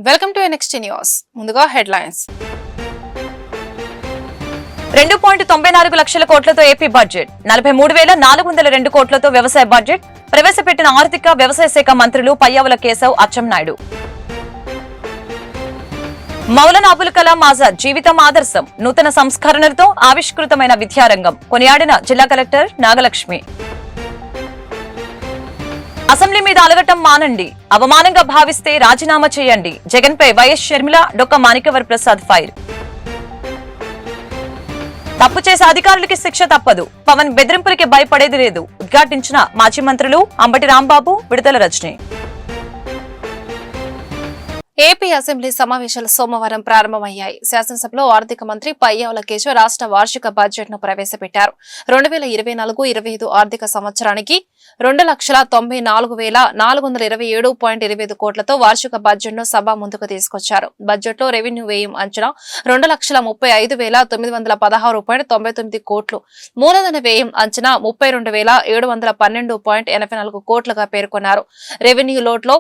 Welcome to NXT news. ముందుగా headlines. 2.94 లక్షల కోట్లతో ఏపీ బడ్జెట్, 43,402 కోట్లతో వ్యవసాయ బడ్జెట్ ప్రవేశపెట్టిన ఆర్థిక వ్యవసాయ శాఖ మంత్రులు పయ్యావుల కేశవ్, అచ్చెన్నాయుడు. మౌలానా అబుల్ కలాం ఆజాద్ జీవితం ఆదర్శం, నూతన సంస్కరణలతో ఆవిష్కృతమైన విద్యారంగం కొనియాడిన జిల్లా కలెక్టర్ నాగలక్ష్మి. అసెంబ్లీ మీద అలగటం మానండి, అవమానంగా భావిస్తే రాజీనామా చేయండి, జగన్ పై వైఎస్ షర్మిల, డొక్క మాణిక్యవర్ ప్రసాద్ ఫైర్. తప్పు చేసే అధికారులకి శిక్ష తప్పదు, పవన్ బెదిరింపులకి భయపడేది లేదు, ఉద్ఘాటించిన మాజీ మంత్రులు అంబటి రాంబాబు, విడుదల రజని. ఏపీ అసెంబ్లీ సమావేశాలు సోమవారం ప్రారంభమయ్యాయి. శాసనసభలో ఆర్థిక మంత్రి పయ్యావుల కేశవ్ రాష్ట్ర వార్షిక బడ్జెట్ ను ప్రవేశపెట్టారు. 2024-25 ఆర్థిక సంవత్సరానికి 2,94,427.25 కోట్లతో వార్షిక బడ్జెట్ ను సభ ముందుకు తీసుకొచ్చారు. బడ్జెట్ లో రెవెన్యూ వ్యయం అంచనా 2,35,516.99 కోట్లు, మూలధన వ్యయం అంచనా 32,712.84 కోట్లుగా పేర్కొన్నారు. రెవెన్యూ లోట్లో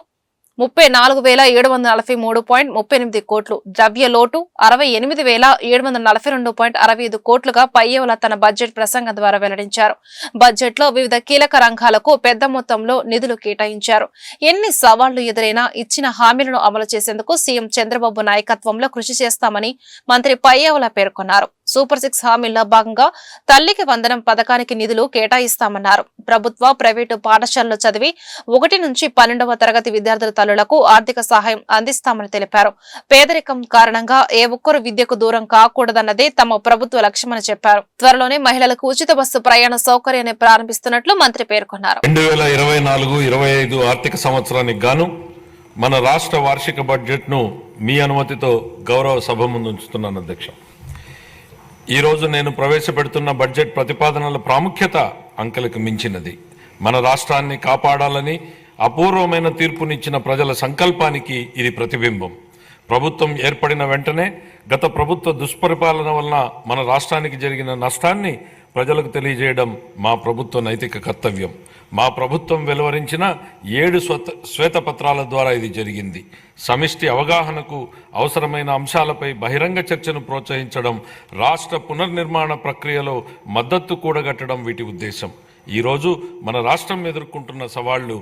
34,743.38 కోట్లు, ద్రవ్య లోటు 68,742.65 కోట్లుగా పయ్యావుల తన బడ్జెట్ ప్రసంగం ద్వారా వెల్లడించారు. బడ్జెట్ లో వివిధ కీలక రంగాలకు పెద్ద మొత్తంలో నిధులు కేటాయించారు. ఎన్ని సవాళ్లు ఎదురైనా ఇచ్చిన హామీలను అమలు చేసేందుకు సీఎం చంద్రబాబు నాయకత్వంలో కృషి చేస్తామని మంత్రి పయ్యావుల పేర్కొన్నారు. సూపర్ 6 హామీల్లో భాగంగా తల్లికి వందనం పథకానికి నిధులు కేటాయిస్తామన్నారు. ప్రభుత్వ, ప్రైవేటు పాఠశాలలో చదివి 1 నుంచి 12వ తరగతి విద్యార్థుల తల్లులకు ఆర్థిక సహాయం అందిస్తామని తెలిపారు. పేదరికం కారణంగా ఏ ఒక్కరు విద్యకు దూరం కాకూడదన్నదే తమ ప్రభుత్వ లక్ష్యమని చెప్పారు. త్వరలోనే మహిళలకు ఉచిత బస్సు ప్రయాణ సౌకర్యాన్ని ప్రారంభిస్తున్నట్లు మంత్రి పేర్కొన్నారు. 2024-25 ఆర్థిక సంవత్సరానికి గాను మన రాష్ట్ర వార్షిక బడ్జెట్ ను మీ అనుమతితో గౌరవ సభ ముందు ఉంచుతున్నాను అధ్యక్ష. ఈ రోజు నేను ప్రవేశపెడుతున్న బడ్జెట్ ప్రతిపాదనల ప్రాముఖ్యత అంకెలకు మించినది. మన రాష్ట్రాన్ని కాపాడాలని అపూర్వమైన తీర్పునిచ్చిన ప్రజల సంకల్పానికి ఇది ప్రతిబింబం. ప్రభుత్వం ఏర్పడిన వెంటనే గత ప్రభుత్వ దుష్పరిపాలన వలన మన రాష్ట్రానికి జరిగిన నష్టాన్ని ప్రజలకు తెలియజేయడం మా ప్రభుత్వ నైతిక కర్తవ్యం. మా ప్రభుత్వం వెలువరించిన 7 శ్వేతపత్రాల ద్వారా ఇది జరిగింది. సమిష్టి అవగాహనకు అవసరమైన అంశాలపై బహిరంగ చర్చను ప్రోత్సహించడం, రాష్ట్ర పునర్నిర్మాణ ప్రక్రియలో మద్దతు కూడగట్టడం వీటి ఉద్దేశం. ఈరోజు మన రాష్ట్రం ఎదుర్కొంటున్న సవాళ్లు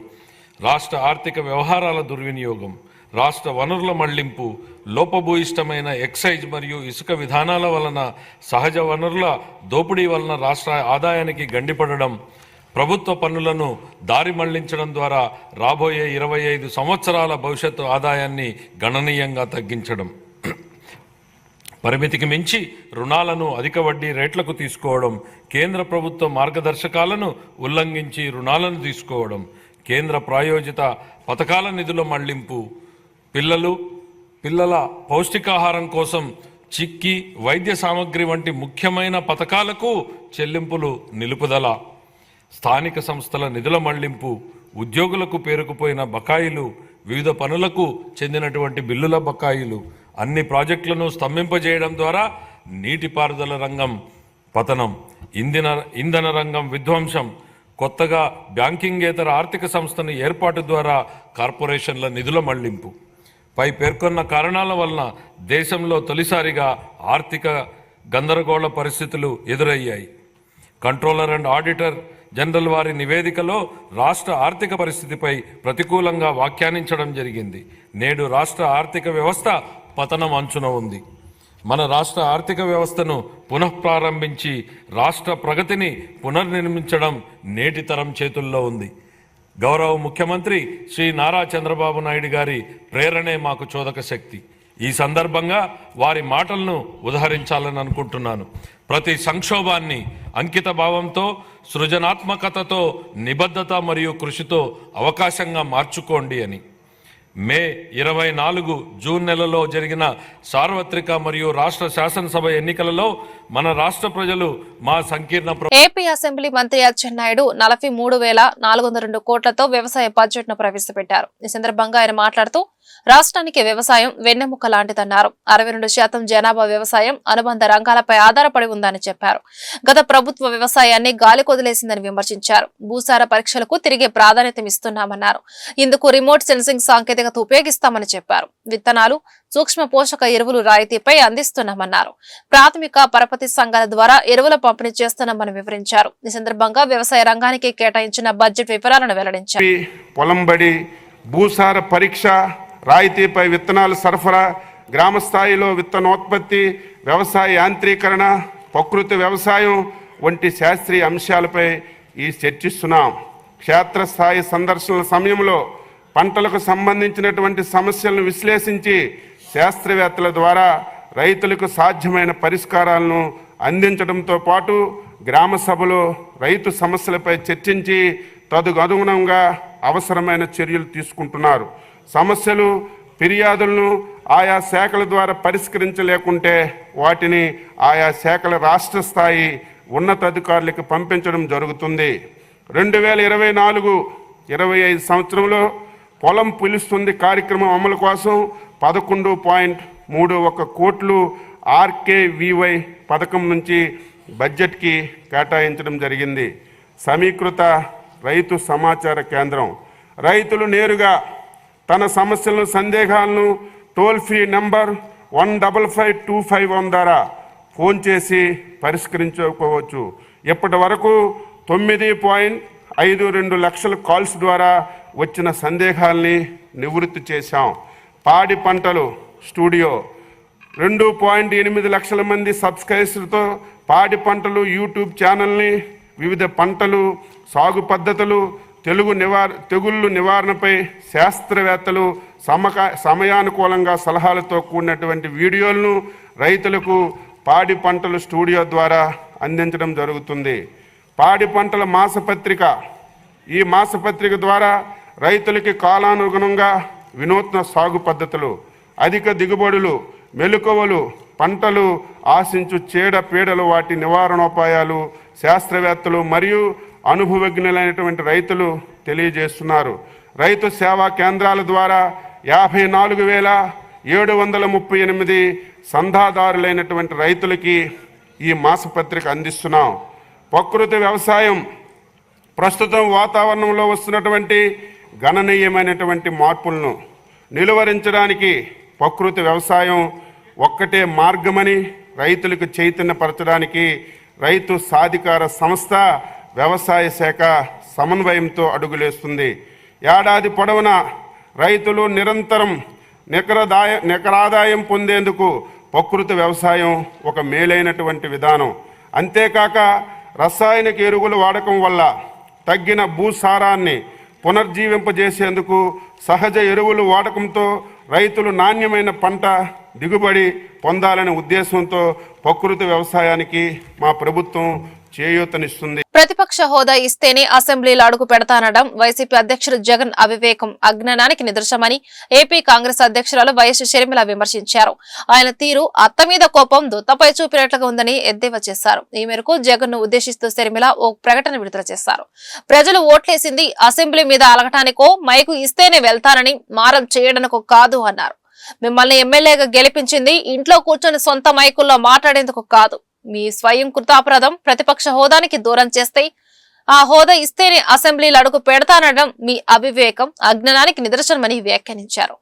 రాష్ట్ర ఆర్థిక వ్యవహారాల దుర్వినియోగం, రాష్ట్ర వనరుల మళ్లింపు, లోపభూయిష్టమైన ఎక్సైజ్ మరియు ఇసుక విధానాల వలన సహజ వనరుల దోపిడీ వలన రాష్ట్ర ఆదాయానికి గండిపడడం, ప్రభుత్వ పన్నులను దారి మళ్లించడం ద్వారా రాబోయే 25 సంవత్సరాల భవిష్యత్తు ఆదాయాన్ని గణనీయంగా తగ్గించడం, పరిమితికి మించి రుణాలను అధిక వడ్డీ రేట్లకు తీసుకోవడం, కేంద్ర ప్రభుత్వ మార్గదర్శకాలను ఉల్లంఘించి రుణాలను తీసుకోవడం, కేంద్ర ప్రాయోజిత పథకాల నిధుల మళ్లింపు, పిల్లల పౌష్టికాహారం కోసం చిక్కి వైద్య సామగ్రి వంటి ముఖ్యమైన పథకాలకు చెల్లింపులు నిలుపుదల, స్థానిక సంస్థల నిధుల మళ్లింపు, ఉద్యోగులకు పేరుకుపోయిన బకాయిలు, వివిధ పనులకు చెందినటువంటి బిల్లుల బకాయిలు, అన్ని ప్రాజెక్టులను స్తంభింపజేయడం ద్వారా నీటిపారుదల రంగం పతనం, ఇంధన రంగం విధ్వంసం, కొత్తగా బ్యాంకింగేతర ఆర్థిక సంస్థను ఏర్పాటు ద్వారా కార్పొరేషన్ల నిధుల మళ్లింపు. పై పేర్కొన్న కారణాల వలన దేశంలో తొలిసారిగా ఆర్థిక గందరగోళ పరిస్థితులు ఎదురయ్యాయి. కంట్రోలర్ అండ్ ఆడిటర్ జనరల్ వారి నివేదికలో రాష్ట్ర ఆర్థిక పరిస్థితిపై ప్రతికూలంగా వ్యాఖ్యానించడం జరిగింది. నేడు రాష్ట్ర ఆర్థిక వ్యవస్థ పతనం అంచున ఉంది. మన రాష్ట్ర ఆర్థిక వ్యవస్థను పునఃప్రారంభించి రాష్ట్ర ప్రగతిని పునర్నిర్మించడం నేటి తరం చేతుల్లో ఉంది. గౌరవ ముఖ్యమంత్రి శ్రీ నారా చంద్రబాబు నాయుడు గారి ప్రేరణే మాకు చోదక శక్తి. ఈ సందర్భంగా వారి మాటలను ఉదహరించాలని అనుకుంటున్నాను. ప్రతి సంక్షోభాన్ని అంకిత భావంతో, సృజనాత్మకతతో, నిబద్ధత మరియు కృషితో అవకాశంగా మార్చుకోండి అని. మే 24 జూన్ నెలలో జరిగిన సార్వత్రిక మరియు రాష్ట్ర శాసనసభ ఎన్నికలలో మన రాష్ట్ర ప్రజలు మా సంకీర్ణ ఏపీ అసెంబ్లీ మంత్రి అచ్చెన్నాయుడు 43,402 కోట్లతో వ్యవసాయ బడ్జెట్ ను ప్రవేశపెట్టారు. ఈ సందర్భంగా ఆయన మాట్లాడుతూ రాష్ట్రానికి వ్యవసాయం వెన్నెముక లాంటిదన్నారు. 62% జనాభా వ్యవసాయం అనుబంధ రంగాలపై ఆధారపడి ఉందని చెప్పారు. గత ప్రభుత్వ వ్యవసాయాన్ని గాలి కొదిలేసిందని విమర్శించారు. భూసార పరీక్షలకు తిరిగి ప్రాధాన్యతమిస్తున్నామన్నారు. ఇందుకు రిమోట్ సెన్సింగ్ సాంకేతికత ఉపయోగిస్తామని చెప్పారు. విత్తనాలు, సూక్ష్మ పోషక ఎరువులు రాయితీపై అందిస్తున్నామన్నారు. ప్రాథమిక పరపతి సంఘాల ద్వారా ఎరువుల పంపిణీ చేస్తున్నామని వివరించారు. ఈ సందర్భంగా వ్యవసాయ రంగానికి కేటాయించిన బడ్జెట్ వివరాలను వెల్లడించారు. పొలంబడి, భూసార పరీక్ష, రాయితీపై విత్తనాల సరఫరా, గ్రామ స్థాయిలో విత్తనోత్పత్తి, వ్యవసాయ యాంత్రీకరణ, ప్రకృతి వ్యవసాయం వంటి శాస్త్రీయ అంశాలపై ఈ చర్చిస్తున్నాం. క్షేత్రస్థాయి సందర్శనల సమయంలో పంటలకు సంబంధించినటువంటి సమస్యలను విశ్లేషించి శాస్త్రవేత్తల ద్వారా రైతులకు సాధ్యమైన పరిష్కారాలను అందించడంతో పాటు గ్రామ సభలో రైతు సమస్యలపై చర్చించి తదనుగుణంగా అవసరమైన చర్యలు తీసుకుంటున్నారు. సమస్యలు, ఫిర్యాదులను ఆయా శాఖల ద్వారా పరిష్కరించలేకుంటే వాటిని ఆయా శాఖల రాష్ట్ర స్థాయి ఉన్నతాధికారులకు పంపించడం జరుగుతుంది. 2024-25 సంవత్సరంలో పొలం పిలుస్తుంది కార్యక్రమం అమలు కోసం 11.31 కోట్లు ఆర్కేవీవై పథకం నుంచి బడ్జెట్కి కేటాయించడం జరిగింది. సమీకృత రైతు సమాచార కేంద్రం రైతులు నేరుగా తన సమస్యలను, సందేహాలను టోల్ ఫ్రీ నంబర్ 155251 ద్వారా ఫోన్ చేసి పరిష్కరించుకోవచ్చు. ఇప్పటి వరకు 9.52 లక్షల కాల్స్ ద్వారా వచ్చిన సందేహాల్ని నివృత్తి చేశాం. పాడి పంటలు స్టూడియో 2.8 లక్షల మంది సబ్స్క్రైబర్స్తో పాడి పంటలు యూట్యూబ్ ఛానల్ని వివిధ పంటలు, సాగు పద్ధతులు, తెగుళ్ళు నివారణపై శాస్త్రవేత్తలు సమయానుకూలంగా సలహాలతో కూడినటువంటి వీడియోలను రైతులకు పాడి పంటలు స్టూడియో ద్వారా అందించడం జరుగుతుంది. పాడి పంటల మాసపత్రిక, ఈ మాసపత్రిక ద్వారా రైతులకి కాలానుగుణంగా వినూత్న సాగు పద్ధతులు, అధిక దిగుబడులు, మెలకువలు, పంటలు ఆశించు చీడ పీడలు, వాటి నివారణోపాయాలు శాస్త్రవేత్తలు మరియు అనుభవజ్ఞులైనటువంటి రైతులు తెలియజేస్తున్నారు. రైతు సేవా కేంద్రాల ద్వారా 54,738 సంధాదారులైనటువంటి రైతులకి ఈ మాసపత్రిక అందిస్తున్నాం. ప్రకృతి వ్యవసాయం ప్రస్తుతం వాతావరణంలో వస్తున్నటువంటి గణనీయమైనటువంటి మార్పులను నిలువరించడానికి ప్రకృతి వ్యవసాయం ఒక్కటే మార్గమని రైతులకు చైతన్యపరచడానికి రైతు సాధికార సంస్థ వ్యవసాయ శాఖ సమన్వయంతో అడుగులేస్తుంది. ఏడాది పొడవునా రైతులు నిరంతరం నికరాదాయం పొందేందుకు ప్రకృతి వ్యవసాయం ఒక మేలైనటువంటి విధానం. అంతేకాక రసాయనిక ఎరువుల వాడకం వల్ల తగ్గిన భూసారాన్ని పునర్జీవింపజేసేందుకు సహజ ఎరువులు వాడకంతో రైతులు నాణ్యమైన పంట దిగుబడి పొందాలనే ఉద్దేశంతో ప్రకృతి వ్యవసాయానికి మా ప్రభుత్వం చేయూతనిస్తుంది. ప్రతిపక్ష హోదా ఇస్తేనే అసెంబ్లీలో అడుగు పెడతానడం వైసీపీ అధ్యక్షుడు జగన్ అవివేకం, అజ్ఞానానికి నిదర్శనమని ఏపీ కాంగ్రెస్ అధ్యక్షురాలు వైఎస్ షర్మిల విమర్శించారు. ఆయన తీరు అత్త మీద కోపం దుత్తపై చూపినట్లుగా ఉందని ఎద్దేవా చేశారు. ఈ మేరకు జగన్ ను ఉద్దేశిస్తూ షర్మిల ఓ ప్రకటన విడుదల చేశారు. ప్రజలు ఓట్లేసింది అసెంబ్లీ మీద అలగటానికో, మైకు ఇస్తేనే వెళ్తానని మారం చేయడానికో కాదు అన్నారు. మిమ్మల్ని ఎమ్మెల్యేగా గెలిపించింది ఇంట్లో కూర్చొని సొంత మైకుల్లో మాట్లాడేందుకు కాదు. మీ స్వయం కృతాపరాధం ప్రతిపక్ష హోదానికి దూరం చేస్తే ఆ హోదా ఇస్తేనే అసెంబ్లీలో అడుగు పెడతానడం మీ అవివేకం, అజ్ఞానానికి నిదర్శనమని వ్యాఖ్యానించారు.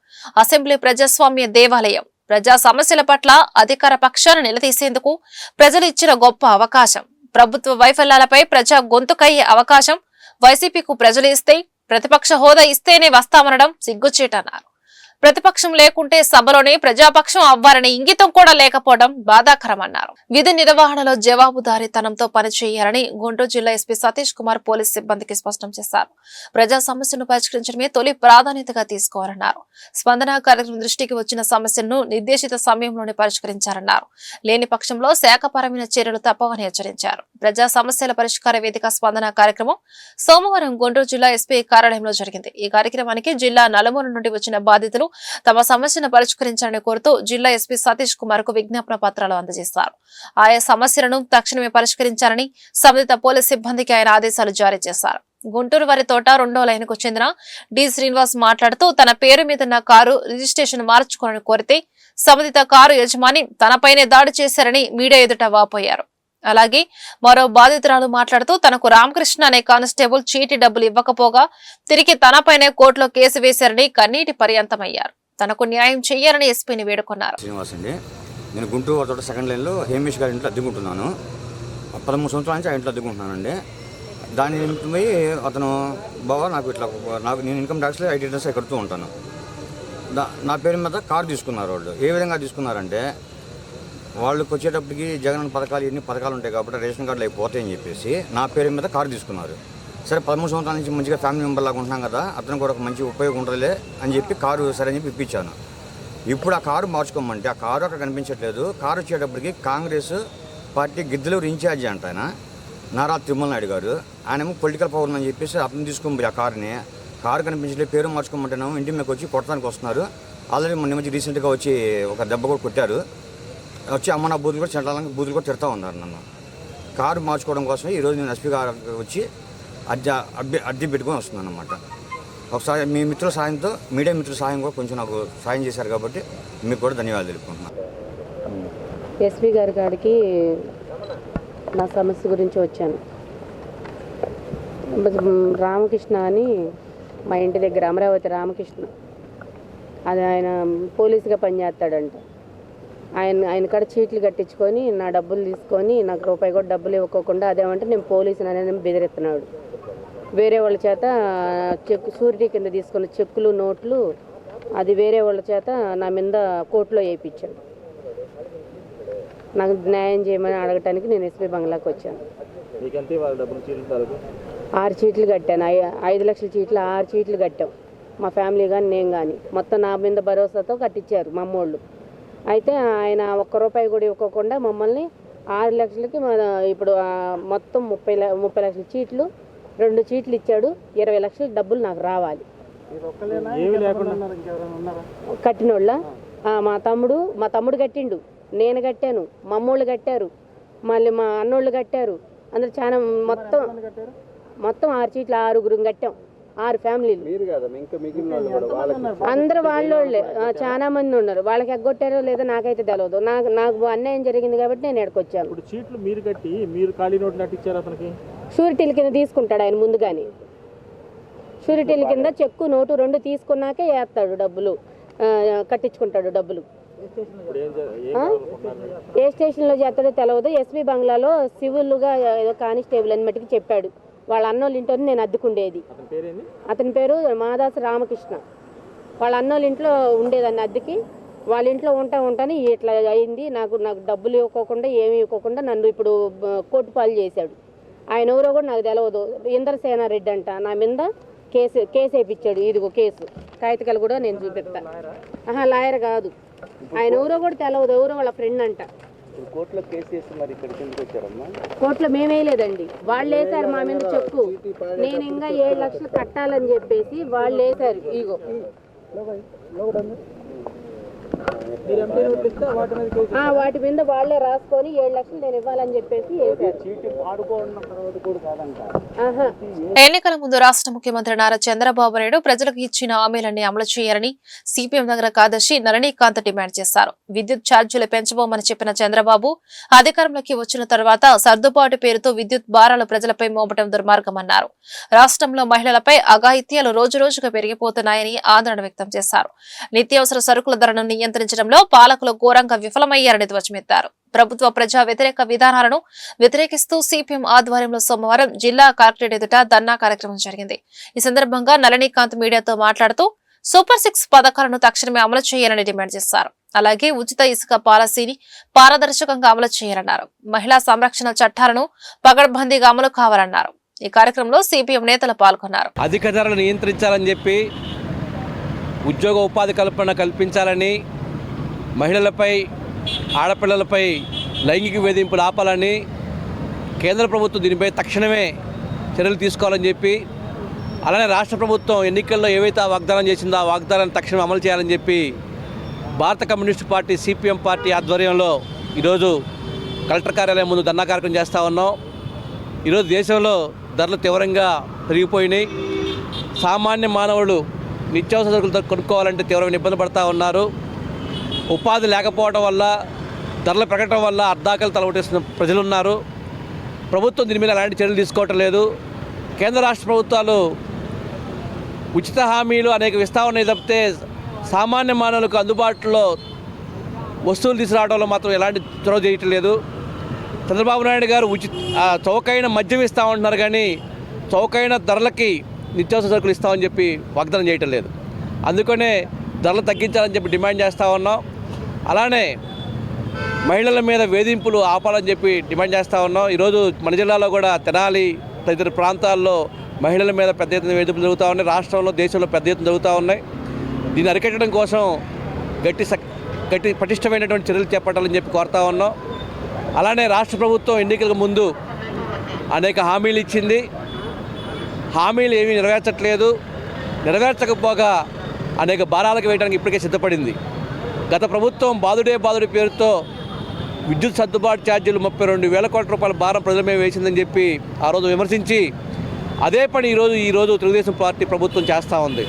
అసెంబ్లీ ప్రజాస్వామ్య దేవాలయం. ప్రజా సమస్యల పట్ల అధికార పక్షాన్ని నిలదీసేందుకు ప్రజలు ఇచ్చిన గొప్ప అవకాశం. ప్రభుత్వ వైఫల్యాలపై ప్రజా గొంతుకయ్యే అవకాశం వైసీపీకు ప్రజలు ఇస్తే ప్రతిపక్ష హోదా ఇస్తేనే వస్తామనడం సిగ్గుచేటన్నారు. ప్రతిపక్షం లేకుంటే సభలోనే ప్రజాపక్షం అవ్వాలనే ఇంగితం కూడా లేకపోవడం బాధాకరమన్నారు. విధి నిర్వహణలో జవాబుదారీతనంతో పనిచేయాలని గుంటూరు జిల్లా ఎస్పీ సతీష్ కుమార్ పోలీస్ సిబ్బందికి స్పష్టం చేశారు. ప్రజా సమస్యను పరిష్కరించడమే తొలి ప్రాధాన్యతగా తీసుకోవాలన్నారు. స్పందన కార్యక్రమం దృష్టికి వచ్చిన సమస్యను నిర్దేశిత సమయంలోనే పరిష్కరించారన్నారు. లేని పక్షంలో శాఖపరమైన చర్యలు తప్పవని హెచ్చరించారు. ప్రజా సమస్యల పరిష్కార వేదిక స్పందన కార్యక్రమం సోమవారం గుంటూరు జిల్లా ఎస్పీ కార్యాలయంలో జరిగింది. ఈ కార్యక్రమానికి జిల్లా నలుమూల నుండి వచ్చిన బాధితులు తమ సమస్యను పరిష్కరించాలని కోరుతూ జిల్లా ఎస్పీ సతీష్ కుమార్ కు విజ్ఞాపన పత్రాలు అందజేశారు. ఆయా సమస్యలను తక్షణమే పరిష్కరించాలని సంబంధిత పోలీస్ సిబ్బందికి ఆయన ఆదేశాలు జారీ చేశారు. గుంటూరు వారి తోట 2వ లైన్కు చెందిన డి శ్రీనివాస్ మాట్లాడుతూ తన పేరు మీదున్న కారు రిజిస్ట్రేషన్ మార్చుకోవాలని కోరితే సంబంధిత కారు యజమాని తనపైనే దాడి చేశారని మీడియా ఎదుట వాపోయారు. అలాగే మరో బాధితురాలు మాట్లాడుతూ తనకు రామకృష్ణ అనే కానిస్టేబుల్ చీటీ డబ్బులు ఇవ్వకపోగా తిరిగి తనపైనే కోర్టులో కేసు వేశారని కన్నీటి పర్యంతమయ్యారు. తనకు న్యాయం చేయాలని ఎస్పీని వేడుకున్నారు. శ్రీనివాస్ అండి, నేను గుంటూరు తోట 2వ లైన్లో హేమేష్ గారి ఇంట్లో అద్దెకుంటున్నాను. 13 సంవత్సరాల నుంచి ఆ ఇంట్లో అద్దెకుంటున్నానండి. దాని నిమిత్తమై అతను బాగా నేను ఇన్కమ్ ట్యాక్స్లో ఐటీ రిటర్న్స్ కడుతూ ఉంటాను. నా పేరు మీద కారు తీసుకున్నారు. వాళ్ళు ఏ విధంగా తీసుకున్నారంటే, వాళ్ళకి వచ్చేటప్పటికి జగన్ పథకాలు ఎన్ని పథకాలు ఉంటాయి కాబట్టి రేషన్ కార్డులు అయిపోతాయని చెప్పేసి నా పేరు మీద కారు తీసుకున్నారు. సరే 13 సంవత్సరాల నుంచి మంచిగా ఫ్యామిలీ మెంబర్ లాగా ఉంటున్నాం కదా, అతను కూడా ఒక మంచి ఉపయోగం ఉంటుందిలే అని చెప్పి కారు సరే అని చెప్పి ఇప్పించాను. ఇప్పుడు ఆ కారు మార్చుకోమంటే ఆ కారు అక్కడ కనిపించట్లేదు. కారు వచ్చేటప్పటికి కాంగ్రెస్ పార్టీ గిద్దలూరు ఇన్ఛార్జి అంట ఆయన నారా తిరుమల నాయుడు గారు. ఆయనేమో పొలిటికల్ పవర్ అని చెప్పేసి అతను తీసుకుని ఆ కారు కనిపించలేదు, పేరు మార్చుకోమంటేనేమో ఇంటి మీకు వచ్చి కొట్టడానికి వస్తున్నారు. ఆల్రెడీ మొన్న మంచి రీసెంట్గా వచ్చి ఒక దెబ్బ కూడా కొట్టారు. వచ్చి అమ్మ నా బూతులు కూడా చెట్టాలని బూతులు కూడా తిడతా ఉన్నారు నన్ను. కారు మార్చుకోవడం కోసం ఈరోజు నేను ఎస్పీ గారు వచ్చి అద్దె పెట్టుకొని వస్తున్నాను అన్నమాట. ఒకసారి మీ మిత్రుల సాయంతో, మీడియా మిత్రుల సాయం కూడా కొంచెం నాకు సాయం చేశారు కాబట్టి మీకు కూడా ధన్యవాదాలు తెలుపుకుంటున్నాను. ఎస్పీ గారి కాడికి నా సమస్య గురించి వచ్చాను. రామకృష్ణ అని మా ఇంటి దగ్గర అమరావతి రామకృష్ణ, అది ఆయన పోలీసుగా పనిచేస్తాడంట. ఆయన కాడ చీట్లు కట్టించుకొని నా డబ్బులు తీసుకొని నాకు రూపాయి కూడా డబ్బులు ఇవ్వకోకుండా అదేమంటే నేను పోలీసుని అనేది బెదిరిస్తున్నాడు. వేరే వాళ్ళ చేత షూరిటీ కింద తీసుకున్న చెక్కులు నోట్లు అది వేరే వాళ్ళ చేత నా మీద కోర్టులో వేయించాడు. నాకు న్యాయం చేయమని అడగటానికి నేను ఎస్పీ బంగ్లాకి వచ్చాను. 6 చీట్లు కట్టాను. 5 లక్షల చీట్లు 6 చీట్లు కట్టాం. మా ఫ్యామిలీ కానీ నేను కానీ మొత్తం నా మీద భరోసాతో కట్టించారు మా అమ్మోళ్ళు. అయితే ఆయన 1 రూపాయి కూడా ఇవ్వకుండా మమ్మల్ని 6 లక్షలకి ఇప్పుడు మొత్తం 30 లక్షల చీట్లు 2 చీట్లు ఇచ్చాడు. 20 లక్షల డబ్బులు నాకు రావాలి. కట్టినోళ్ళ మా తమ్ముడు కట్టిండు, నేను కట్టాను, మా అమ్మోళ్ళు కట్టారు, మళ్ళీ మా అన్నోళ్ళు కట్టారు. అందరు చాలా మొత్తం 6 చీట్లు 6గురు కట్టాం. 6 ఫ్యామిలీలు అందరూ వాళ్ళోళ్ళే. చాలా మంది ఉన్నారు. వాళ్ళకి ఎగ్గొట్టారో లేదో నాకైతే తెలియదు. నాకు అన్యాయం జరిగింది కాబట్టి నేను ఎక్కడికొచ్చాను. షూరిటీల కింద తీసుకుంటాడు ఆయన ముందుగానే. షూరిటీల కింద చెక్కు నోటు 2 తీసుకున్నాకే వేస్తాడు డబ్బులు, కట్టించుకుంటాడు డబ్బులు. ఏ స్టేషన్లో చేస్తాడో తెలియదు. ఎస్పీ బంగ్లాలో సివిల్గా ఏదో కానిస్టేబుల్ అని మట్టుకు చెప్పాడు. వాళ్ళ అన్నోళ్ళ ఇంట్లో నేను అద్దెకుండేది. అతని పేరు మాదాసు రామకృష్ణ. వాళ్ళ అన్నోళ్ళ ఇంట్లో ఉండేదాన్ని అద్దెకి. వాళ్ళ ఇంట్లో ఉంటాను ఇట్లా అయింది. నాకు డబ్బులు ఇవ్వకోకుండా ఏమి ఇవ్వకుండా నన్ను ఇప్పుడు కోర్టు పాలు చేశాడు. ఆయన ఎవరో కూడా నాకు తెలియదు. ఇంద్రసేనారెడ్డి అంట నా మీద కేసు వేయించాడు. ఇదిగో కేసు కాగితాలు కూడా నేను చూపిస్తాను. లాయర్ కాదు, ఆయన ఎవరో కూడా తెలియదు. ఎవరో వాళ్ళ ఫ్రెండ్ అంట. కోర్టులో మేమేయలేదండి, వాళ్ళు వేసారు మా మీద చెక్కు. నేను ఇంకా 7 లక్షలు కట్టాలని చెప్పేసి వాళ్ళు వేసారు. ఇగో వాటి మీద వాళ్ళే రాసుకొని 7 లక్షలు నేను ఇవ్వాలని చెప్పేసి ఎన్నికల ముందు రాష్ట్ర ముఖ్యమంత్రి నారా చంద్రబాబు నాయుడు ప్రజలకు ఇచ్చిన హామీలన్నీ అమలు చేయాలని సిపిఎం నగర కార్యదర్శి నళినీకాంత్ డిమాండ్ చేశారు. విద్యుత్ ఛార్జీలు పెంచబోమని చెప్పిన చంద్రబాబు అధికారంలోకి వచ్చిన తర్వాత సర్దుబాటు పేరుతో విద్యుత్ భారాలు ప్రజలపై మోపటం దుర్మార్గమన్నారు. రాష్ట్రంలో మహిళలపై అఘాయిత్యాలు రోజురోజుగా పెరిగిపోతున్నాయని ఆందోళన వ్యక్తం చేశారు. నిత్యావసర సరుకుల ధరను నియంత్రించడంలో పాలకులు ఘోరంగా విఫలమయ్యారని ధ్వజమెత్తారు. ప్రభుత్వ ప్రజా వ్యతిరేక విధానాలను వ్యతిరేకిస్తూ సిపిఎం ఆధ్వర్యంలో సోమవారం జిల్లా కలెక్టరేట్ ఎదుట ధర్నా కార్యక్రమం జరిగింది. ఈ సందర్భంగా నళినీకాంత్ మీడియాతో మాట్లాడుతూ సూపర్ 6 పథకాలను తక్షణమే అమలు చేయాలని డిమాండ్ చేశారు. అలాగే ఉచిత ఇసుక పాలసీని పారదర్శకంగా అమలు చేయాలన్నారు. మహిళా సంరక్షణ చట్టాలను పగడ్బందీగా అమలు కావాలన్నారు. ఈ కార్యక్రమంలో సిపిఎం నేతలు పాల్గొన్నారు. అధిక ధరలు నియంత్రించాలని చెప్పి, ఉద్యోగ ఉపాధి కల్పించాలని, మహిళలపై ఆడపిల్లలపై లైంగిక వేధింపులు ఆపాలని కేంద్ర ప్రభుత్వం దీనిపై తక్షణమే చర్యలు తీసుకోవాలని చెప్పి, అలానే రాష్ట్ర ప్రభుత్వం ఎన్నికల్లో ఏవైతే వాగ్దానం చేసిందో ఆ వాగ్దానాన్ని తక్షణం అమలు చేయాలని చెప్పి భారత కమ్యూనిస్టు పార్టీ సిపిఎం పార్టీ ఆధ్వర్యంలో ఈరోజు కలెక్టర్ కార్యాలయం ముందు ధర్నా కార్యక్రమం చేస్తూ ఉన్నాం. ఈరోజు దేశంలో ధరలు తీవ్రంగా పెరిగిపోయినాయి. సామాన్య మానవులు నిత్యావసర సరుకులు కొనుక్కోవాలంటే తీవ్రమైన ఇబ్బంది పడుతూ ఉన్నారు. ఉపాధి లేకపోవడం వల్ల, ధరలు పెరగడం వల్ల అర్ధాకలు తలవటేస్తున్న ప్రజలున్నారు. ప్రభుత్వం దీని మీద ఎలాంటి చర్యలు తీసుకోవటం లేదు. కేంద్ర రాష్ట్ర ప్రభుత్వాలు ఉచిత హామీలు అనేక విస్తావన తప్పితే సామాన్య మానవులకు అందుబాటులో వస్తువులు తీసుకురావడంలో మాత్రం ఎలాంటి చొరవ చేయటం లేదు. చంద్రబాబు నాయుడు గారు చౌకైన మద్యం ఇస్తామంటున్నారు కానీ చౌకైన ధరలకి నిత్యావసర సరుకులు ఇస్తామని చెప్పి వాగ్దానం చేయటం లేదు. అందుకనే ధరలు తగ్గించాలని చెప్పి డిమాండ్ చేస్తూ ఉన్నాం. అలానే మహిళల మీద వేధింపులు ఆపాలని చెప్పి డిమాండ్ చేస్తూ ఉన్నాం. ఈరోజు మన జిల్లాలో కూడా తెనాలి తదితర ప్రాంతాల్లో మహిళల మీద పెద్ద ఎత్తున వేధింపులు జరుగుతూ ఉన్నాయి. రాష్ట్రంలో, దేశంలో పెద్ద ఎత్తున జరుగుతూ ఉన్నాయి. దీన్ని అరికట్టడం కోసం గట్టి పటిష్టమైనటువంటి చర్యలు చేపట్టాలని చెప్పి కోరుతా ఉన్నాం. అలానే రాష్ట్ర ప్రభుత్వం ఎన్నికలకు ముందు అనేక హామీలు ఇచ్చింది. హామీలు ఏమీ నెరవేర్చట్లేదు. నెరవేర్చకపోగా అనేక భారాలకు వేయడానికి ఇప్పటికే సిద్ధపడింది. గత ప్రభుత్వం బాదుడే పేరుతో విద్యుత్ సర్దుబాటు ఛార్జీలు 32,000 కోట్ల రూపాయల భారం ప్రజల మీద వేసిందని చెప్పి ఆ రోజు విమర్శించి అదే పని ఈరోజు తెలుగుదేశం పార్టీ ప్రభుత్వం చేస్తూ ఉంది.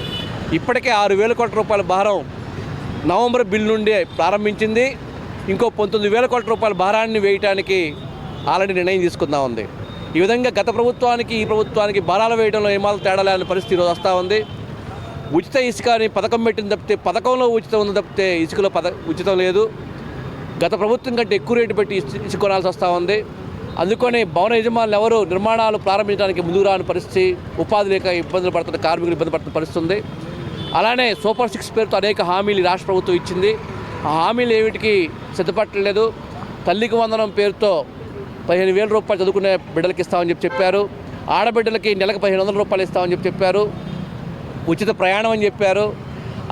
ఇప్పటికే 6,000 కోట్ల రూపాయల భారం నవంబర్ బిల్ నుండి ప్రారంభించింది. ఇంకో 19,000 కోట్ల రూపాయల భారాన్ని వేయడానికి ఆల్రెడీ నిర్ణయం తీసుకుందా ఉంది. ఈ విధంగా గత ప్రభుత్వానికి ఈ ప్రభుత్వానికి భారాలు వేయడంలో ఏమాత్రం తేడా లేని పరిస్థితి ఈరోజు వస్తూ ఉంది. ఉచిత ఇసుక అని పథకం పెట్టింది తప్పితే పథకంలో ఉచితం ఉంది తప్పితే ఇసుకలో ఉచితం లేదు. గత ప్రభుత్వం కంటే ఎక్కువ రేటు పెట్టి ఇసుక కొనాల్సి వస్తూ ఉంది. అందుకని భవన యజమానులు ఎవరు నిర్మాణాలు ప్రారంభించడానికి ముందుకు రాని పరిస్థితి, ఉపాధి లేక ఇబ్బందులు పడుతున్న కార్మికులు ఇబ్బంది పడుతున్న పరిస్థితి ఉంది. అలానే సూపర్ 6 పేరుతో అనేక హామీలు రాష్ట్ర ప్రభుత్వం ఇచ్చింది. ఆ హామీలు ఏమిటికి సిద్ధపట్టలేదు. తల్లికి వందనం పేరుతో 15,000 రూపాయలు చదువుకునే బిడ్డలకి ఇస్తామని చెప్పారు. ఆడబిడ్డలకి నెలకు 1,500 రూపాయలు ఇస్తామని చెప్పారు. ఉచిత ప్రయాణం అని చెప్పారు.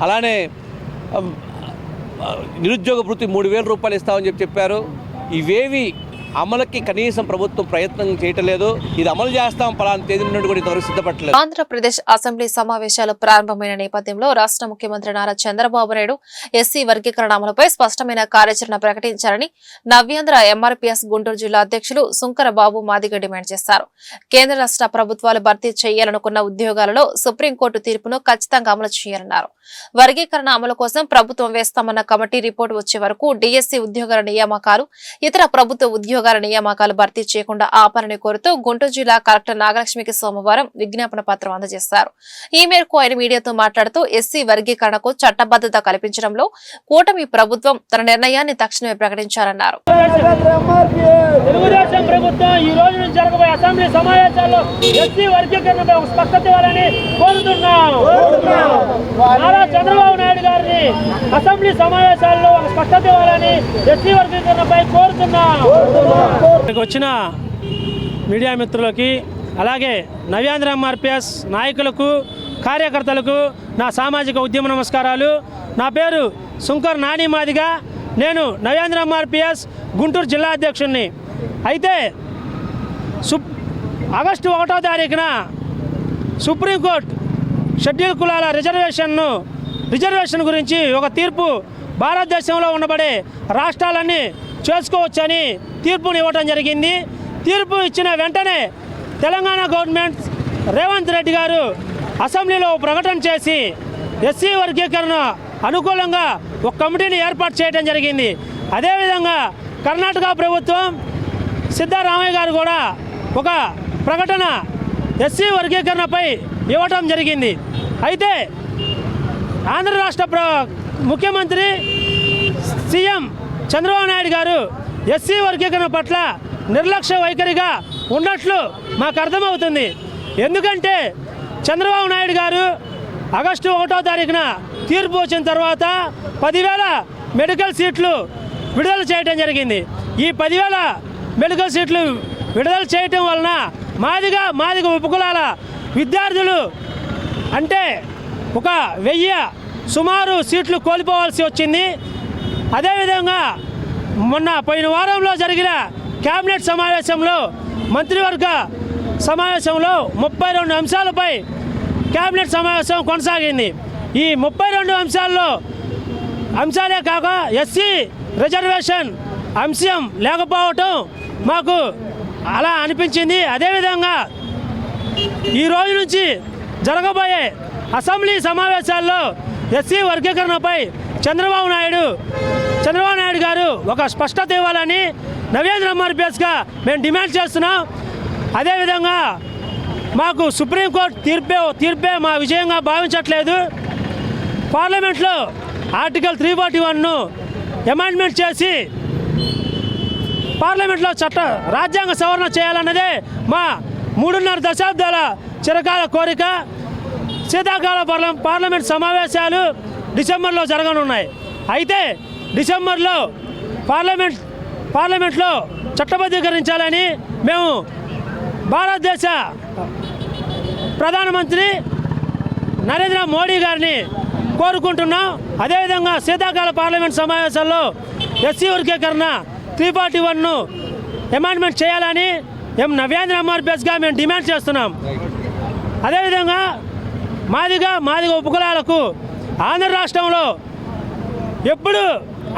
అలానే నిరుద్యోగ భృతి 3,000 రూపాయలు ఇస్తామని చెప్పారు. ఇవేవి అమలుకి కనీసం ప్రభుత్వం ప్రయత్నం చేయటం లేదు. ఇది అమలు చేస్తాం పలానా తేదీ నుండి కూడా ఇంతవరకు సిద్ధపట్టలేదు. ఆంధ్రప్రదేశ్ అసెంబ్లీ సమావేశాలు ప్రారంభమైన నేపథ్యంలో రాష్ట్ర ముఖ్యమంత్రి నారా చంద్రబాబు నాయుడు ఎస్సీ వర్గీకరణ అమలుపై స్పష్టమైన కార్యాచరణ ప్రకటించారని నవ్యాంధ్ర ఎంఆర్పీఎస్ గుంటూరు జిల్లా అధ్యక్షులు సుంకర బాబు మాదిగ డిమాండ్ చేశారు. కేంద్ర రాష్ట్ర ప్రభుత్వాలు భర్తీ చేయాలనుకున్న ఉద్యోగాలలో సుప్రీంకోర్టు తీర్పును ఖచ్చితంగా అమలు చేయాలన్నారు. వర్గీకరణ అమలు కోసం ప్రభుత్వం వేస్తామన్న కమిటీ రిపోర్టు వచ్చే వరకు డిఎస్సీ ఉద్యోగాల నియామకాలు, ఇతర ప్రభుత్వ ఉద్యోగాల నియామకాలు భర్తీ చేయకుండా ఆపాలని కోరుతూ గుంటూరు జిల్లా కలెక్టర్ నాగలక్ష్మికి సోమవారం విజ్ఞాపన పత్రం అందజేశారు. ఈ మేరకు ఆయన మీడియాతో మాట్లాడుతూ ఎస్సీ వర్గీకరణకు చట్టబద్దత కల్పించడంలో కూటమి ప్రభుత్వం తన నిర్ణయాన్ని తక్షణమే ప్రకటించాలన్నారు. తెలుగుదేశం ప్రభుత్వం ఈ రోజు నుంచి జరగబోయే అసెంబ్లీ సమావేశాల్లో ఎస్సీ వర్గీకరణపై ఒక స్పష్టత ఇవ్వాలని కోరుతున్నాం. నారా చంద్రబాబు నాయుడు గారిని అసెంబ్లీ సమావేశాల్లో ఒక స్పష్టత ఇవ్వాలని ఎస్సీ వర్గీకరణపై కోరుతున్నాం. వచ్చిన మీడియా మిత్రులకి, అలాగే నవ్యాంధ్ర ఎంఆర్పీఎస్ నాయకులకు, కార్యకర్తలకు నా సామాజిక ఉద్యమ నమస్కారాలు. నా పేరు సుంకర్ నాని మాదిగా. నేను నవ్యాంధ్ర ఎంఆర్పీఎస్ గుంటూరు జిల్లా అధ్యక్షుడిని. అయితే ఆగస్టు 1వ తారీఖున సుప్రీంకోర్టు షెడ్యూల్ కులాల రిజర్వేషన్ గురించి ఒక తీర్పు భారతదేశంలో ఉండబడే రాష్ట్రాలన్నీ చేసుకోవచ్చని తీర్పుని ఇవ్వడం జరిగింది. తీర్పు ఇచ్చిన వెంటనే తెలంగాణ గవర్నమెంట్ రేవంత్ రెడ్డి గారు అసెంబ్లీలో ప్రకటన చేసి ఎస్సీ వర్గీకరణ అనుకూలంగా ఒక కమిటీని ఏర్పాటు చేయడం జరిగింది. అదేవిధంగా కర్ణాటక ప్రభుత్వం సిద్ధరామయ్య గారు కూడా ఒక ప్రకటన ఎస్సీ వర్గీకరణపై ఇవ్వటం జరిగింది. అయితే ఆంధ్ర రాష్ట్ర ముఖ్యమంత్రి సీఎం చంద్రబాబు నాయుడు గారు ఎస్సీ వర్గీకరణ పట్ల నిర్లక్ష్య వైఖరిగా ఉన్నట్లు మాకు అర్థమవుతుంది. ఎందుకంటే చంద్రబాబు నాయుడు గారు ఆగస్టు 1వ తారీఖున తీర్పు వచ్చిన తర్వాత 10,000 మెడికల్ సీట్లు విడుదల చేయడం జరిగింది. ఈ 10,000 మెడికల్ సీట్లు విడుదల చేయటం వలన మాదిగ ఉపకులాల విద్యార్థులు అంటే 1,000 సుమారు సీట్లు కోల్పోవాల్సి వచ్చింది. అదేవిధంగా మొన్న పోయిన వారంలో జరిగిన కేబినెట్ సమావేశంలో, మంత్రివర్గ సమావేశంలో 32 అంశాలపై కేబినెట్ సమావేశం కొనసాగింది. ఈ 32 అంశాలే కాక ఎస్సీ రిజర్వేషన్ అంశం లేకపోవటం మాకు అలా అనిపించింది. అదేవిధంగా ఈ రోజు నుంచి జరగబోయే అసెంబ్లీ సమావేశాల్లో ఎస్సీ వర్గీకరణపై చంద్రబాబు నాయుడు గారు ఒక స్పష్టత ఇవ్వాలని నవేంద్ర ఎంఆర్పిఎస్గా మేము డిమాండ్ చేస్తున్నాం. అదేవిధంగా మాకు సుప్రీంకోర్టు తీర్పే మా విజయంగా భావించట్లేదు. పార్లమెంట్లో ఆర్టికల్ 341ను అమెండ్మెంట్ చేసి పార్లమెంట్లో రాజ్యాంగ సవరణ చేయాలన్నదే మా 3.5 దశాబ్దాల చిరకాల కోరిక. శీతాకాల పార్లమెంట్ సమావేశాలు డిసెంబర్లో జరగనున్నాయి. అయితే డిసెంబర్లో పార్లమెంట్లో చట్టబద్ధీకరించాలని మేము భారతదేశ ప్రధానమంత్రి నరేంద్ర మోడీ గారిని కోరుకుంటున్నాం. అదేవిధంగా శీతాకాల పార్లమెంట్ సమావేశాల్లో ఎస్సీ వర్గీకరణ 341ను అమెండ్మెంట్ చేయాలని నవేంద్ర ఎంఆర్పిఎస్గా మేము డిమాండ్ చేస్తున్నాం. అదేవిధంగా మాదిగ ఉపకులాలకు ఆంధ్ర రాష్ట్రంలో ఎప్పుడు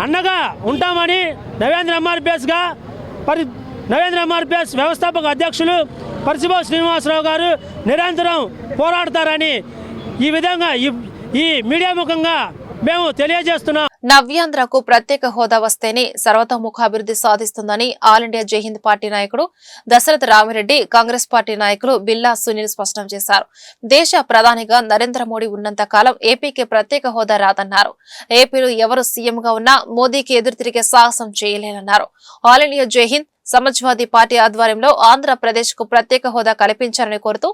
అండగా ఉంటామని నవేంద్ర ఎంఆర్పిఎస్ వ్యవస్థాపక అధ్యక్షులు పరిసిబాబు శ్రీనివాసరావు గారు నిరంతరం పోరాడతారని ఈ విధంగా ఈ మీడియా ముఖంగా మేము తెలియజేస్తున్నాం. నవ్యాంధ్రకు ప్రత్యేక హోదా వస్తేనే సర్వతోముఖాభివృద్ధి సాధిస్తుందని ఆల్ ఇండియా జై హింద్ పార్టీ నాయకుడు దశరథ రామిరెడ్డి, కాంగ్రెస్ పార్టీ నాయకులు బిల్లా సునీల్ స్పష్టం చేశారు. దేశ ప్రధానిగా నరేంద్ర మోడీ ఉన్నంత కాలం ఏపీకి ప్రత్యేక హోదా రాదన్నారు. ఏపీలో ఎవరు సీఎంగా ఉన్నా మోదీకి ఎదురు తిరిగే సాహసం చేయలేనన్నారు. ఆల్ ఇండియా జై హింద్ సమాజ్వాదీ పార్టీ ఆధ్వర్యంలో ఆంధ్రప్రదేశ్ కు ప్రత్యేక హోదా కల్పించాలని కోరుతూ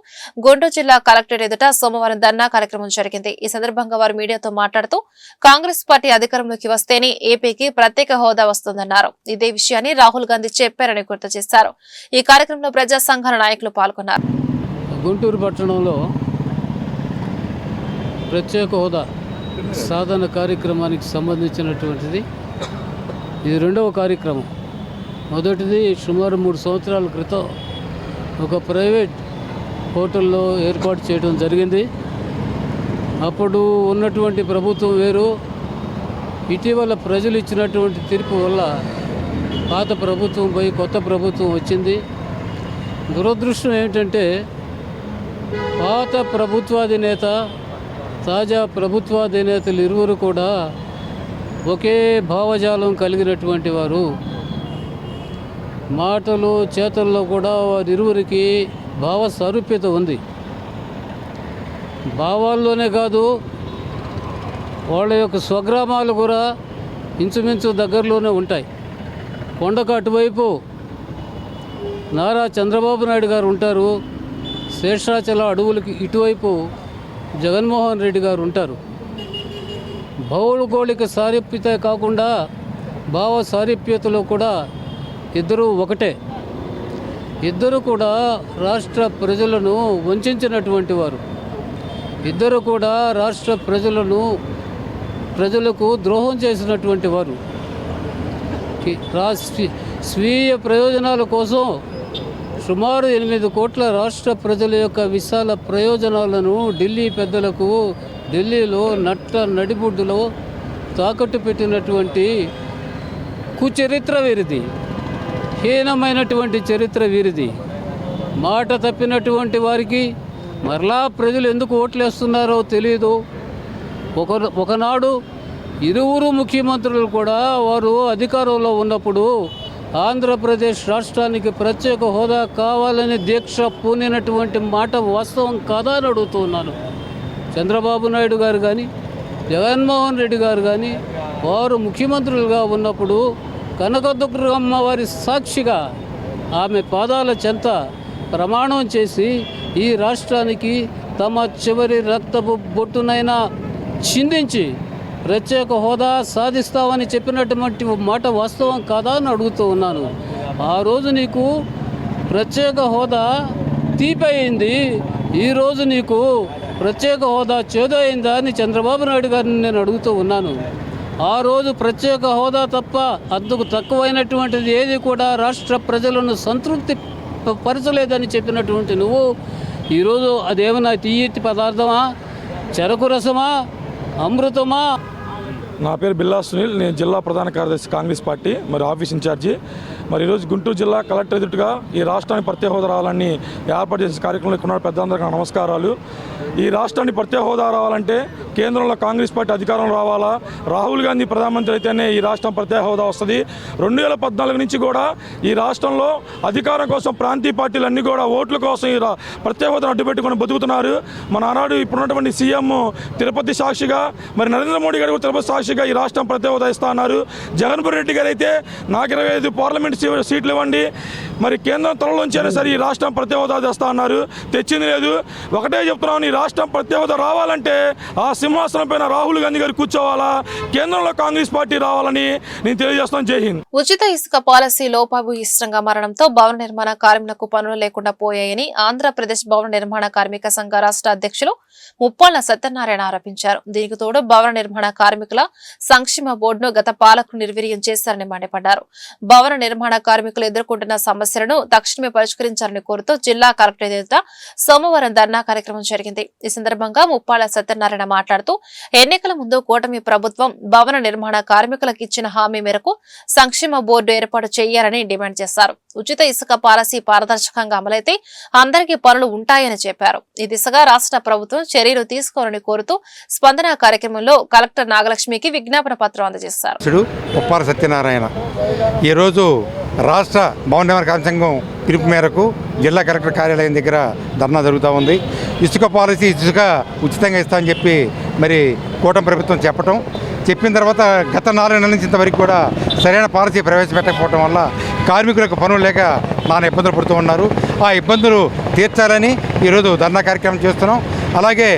గుంటూరు జిల్లా కలెక్టరేట్ ఎదుట సోమవారం ధర్నా కార్యక్రమం జరిగింది. ఈ సందర్భంగా వారు మీడియాతో మాట్లాడుతూ కాంగ్రెస్ పార్టీ అధికారంలోకి వస్తేనే ఏపీకి ప్రత్యేక హోదా వస్తుందన్నారు. ఇదే విషయాన్ని రాహుల్ గాంధీ చెప్పారని గుర్తు చేశారు. ఈ కార్యక్రమంలో ప్రజా సంఘాల నాయకులు పాల్గొన్నారు. గుంటూరు పట్టణంలో ప్రత్యేక హోదా సాధన కార్యక్రమానికి సంబంధించినటువంటిది ఇది రెండవ కార్యక్రమం. మొదటిది సుమారు 3 సంవత్సరాల క్రితం ఒక ప్రైవేట్ హోటల్లో ఏర్పాటు చేయడం జరిగింది. అప్పుడు ఉన్నటువంటి ప్రభుత్వం వేరు. ఇటీవల ప్రజలు ఇచ్చినటువంటి తీర్పు వల్ల పాత ప్రభుత్వం పోయి కొత్త ప్రభుత్వం వచ్చింది. దురదృష్టం ఏమిటంటే పాత ప్రభుత్వాధినేత తాజా ప్రభుత్వాధినేతలు ఇరువురు కూడా ఒకే భావజాలం కలిగినటువంటి వారు. మాటలు చేతల్లో కూడా వారిరువురికి భావ సారూప్యత ఉంది. భావాల్లోనే కాదు వాళ్ళ యొక్క స్వగ్రామాలు కూడా ఇంచుమించు దగ్గరలోనే ఉంటాయి. కొండకు అటువైపు నారా చంద్రబాబు నాయుడు గారు ఉంటారు. శేషాచల అడవులకి ఇటువైపు జగన్మోహన్ రెడ్డి గారు ఉంటారు. భౌగోళిక సారూప్యత కాకుండా భావ సారూప్యతలో కూడా ఇద్దరు ఒకటే. ఇద్దరు కూడా రాష్ట్ర ప్రజలను వంచినటువంటి వారు. ఇద్దరు కూడా రాష్ట్ర ప్రజలకు ద్రోహం చేసినటువంటి వారు. స్వీయ ప్రయోజనాల కోసం సుమారు 8 కోట్ల రాష్ట్ర ప్రజల యొక్క విశాల ప్రయోజనాలను ఢిల్లీ పెద్దలకు ఢిల్లీలో నడిబొడ్డులో తాకట్టు పెట్టినటువంటి కుచరిత్ర వీరిది. హీనమైనటువంటి చరిత్ర వీరిది. మాట తప్పినటువంటి వారికి మరలా ప్రజలు ఎందుకు ఓట్లేస్తున్నారో తెలియదు. ఒకనాడు ఇరువురు ముఖ్యమంత్రులు కూడా వారు అధికారంలో ఉన్నప్పుడు ఆంధ్రప్రదేశ్ రాష్ట్రానికి ప్రత్యేక హోదా కావాలని దీక్ష పూనినటువంటి మాట వాస్తవం కాదా అని అడుగుతున్నాను. చంద్రబాబు నాయుడు గారు కానీ జగన్మోహన్ రెడ్డి గారు కానీ వారు ముఖ్యమంత్రులుగా ఉన్నప్పుడు కనకదుర్గమ్మ వారి సాక్షిగా ఆమె పాదాల చెంత ప్రమాణం చేసి ఈ రాష్ట్రానికి తమ చివరి రక్తపు బొట్టునైనా చిందించి ప్రత్యేక హోదా సాధిస్తామని చెప్పినటువంటి మాట వాస్తవం కాదా అని అడుగుతూ ఉన్నాను. ఆ రోజు నీకు ప్రత్యేక హోదా తీపయింది, ఈరోజు నీకు ప్రత్యేక హోదా చేదైందా అని చంద్రబాబు నాయుడు గారిని నేను అడుగుతూ ఉన్నాను. ఆ రోజు ప్రత్యేక హోదా తప్ప అందుకు తక్కువైనటువంటిది ఏది కూడా రాష్ట్ర ప్రజలను సంతృప్తి పరచలేదని చెప్పినటువంటి నువ్వు ఈరోజు అదేమన్నా తీయటి పదార్థమా, చెరకు రసమా, అమృతమా? నా పేరు బిల్లా సునీల్, నేను జిల్లా ప్రధాన కార్యదర్శి కాంగ్రెస్ పార్టీ మరి ఆఫీస్ ఇన్ఛార్జి. మరి ఈరోజు గుంటూరు జిల్లా కలెక్టర్ ఎదుటిగా ఈ రాష్ట్రానికి ప్రత్యేక హోదా రావాలని ఏర్పాటు చేసిన కార్యక్రమంలో ఇక్కడ పెద్దలందరికీ నమస్కారాలు. ఈ రాష్ట్రానికి ప్రత్యేక హోదా రావాలంటే కేంద్రంలో కాంగ్రెస్ పార్టీ అధికారం రావాలా, రాహుల్ గాంధీ ప్రధానమంత్రి అయితేనే ఈ రాష్ట్రం ప్రత్యేక హోదా వస్తుంది. 2014 నుంచి కూడా ఈ రాష్ట్రంలో అధికారం కోసం ప్రాంతీయ పార్టీలన్నీ కూడా ఓట్ల కోసం ఈ ప్రత్యేక హోదాను అడ్డుపెట్టుకొని బతుకుతున్నారు. మన ఆనాడు ఇప్పుడున్నటువంటి సీఎం తిరుపతి సాక్షిగా, మరి నరేంద్ర మోడీ గారు తిరుపతి సాక్షిగా ఈ రాష్ట్రం ప్రత్యేక హోదా ఇస్తా అన్నారు. జగన్మోహన్ రెడ్డి గారు అయితే నాకు 25 పార్లమెంట్ సీట్లు ఇవ్వండి, మరి కేంద్రం త్వరలోంచి అయినా సరే ఈ రాష్ట్రం ప్రత్యేక హోదా తెస్తా అన్నారు. తెచ్చింది లేదు. ఒకటే చెప్తున్నాను, ఈ రాష్ట్రం ప్రత్యేక హోదా రావాలంటే ఆ సింహాసనం పైన రాహుల్ గాంధీ గారు కూర్చోవాలా, కేంద్రంలో కాంగ్రెస్ పార్టీ రావాలని నేను తెలియజేస్తాను. జై హింద్. ఉచిత ఇసుక పాలసీ లోపభూయిష్టంగా మారడంతో భవన నిర్మాణ కార్మికులకు పనులు లేకుండా పోయాయని ఆంధ్రప్రదేశ్ భవన నిర్మాణ కార్మిక సంఘ రాష్ట్ర అధ్యక్షులు ముప్పాళ్ల సత్యనారాయణ ఆరోపించారు. దీనికి తోడు భవన నిర్మాణ కార్మికుల సంక్షేమ బోర్డును గత పాలకులు నిర్వీర్యం చేశారని మండిపడ్డారు. భవన నిర్మాణ కార్మికులు ఎదుర్కొంటున్న సమస్యలను తక్షణమే పరిష్కరించాలని కోరుతూ జిల్లా కలెక్టరేట్ ఎదుట సోమవారం ధర్నా కార్యక్రమం జరిగింది. ఈ సందర్భంగా ముప్పాళ్ల సత్యనారాయణ మాట్లాడుతూ ఎన్నికల ముందు కూటమి ప్రభుత్వం భవన నిర్మాణ కార్మికులకు ఇచ్చిన హామీ మేరకు సంక్షేమ బోర్డు ఏర్పాటు చేయాలని డిమాండ్ చేశారు. ఉచిత ఇసుక పాలసీ పారదర్శకంగా అమలైతే అందరికీ పనులు ఉంటాయని చెప్పారు. ఈ దిశగా రాష్ట్ర ప్రభుత్వం చర్యలు తీసుకోవాలని కోరుతూ స్పందన కార్యక్రమంలో కలెక్టర్ నాగలక్ష్మికి విజ్ఞాపన పత్రం అందజేశారు. ముప్పాళ్ల సత్యనారాయణ ఈరోజు రాష్ట్ర భవన నిర్మాణ కార్మిక సంఘం పిలుపు మేరకు జిల్లా కలెక్టర్ కార్యాలయం దగ్గర ధర్నా జరుగుతూ ఉంది. ఇసుక పాలసీ ఇసుక ఉచితంగా ఇస్తామని చెప్పి మరి కూటమి ప్రభుత్వం చెప్పిన తర్వాత గత 4 నెలల నుంచి ఇంతవరకు కూడా సరైన పాలసీ ప్రవేశపెట్టకపోవడం వల్ల కార్మికులకు పనులు లేక నానా ఇబ్బందులు పడుతూ ఉన్నారు. ఆ ఇబ్బందులు తీర్చాలని ఈరోజు ధర్నా కార్యక్రమం చేస్తున్నాం. అలాగే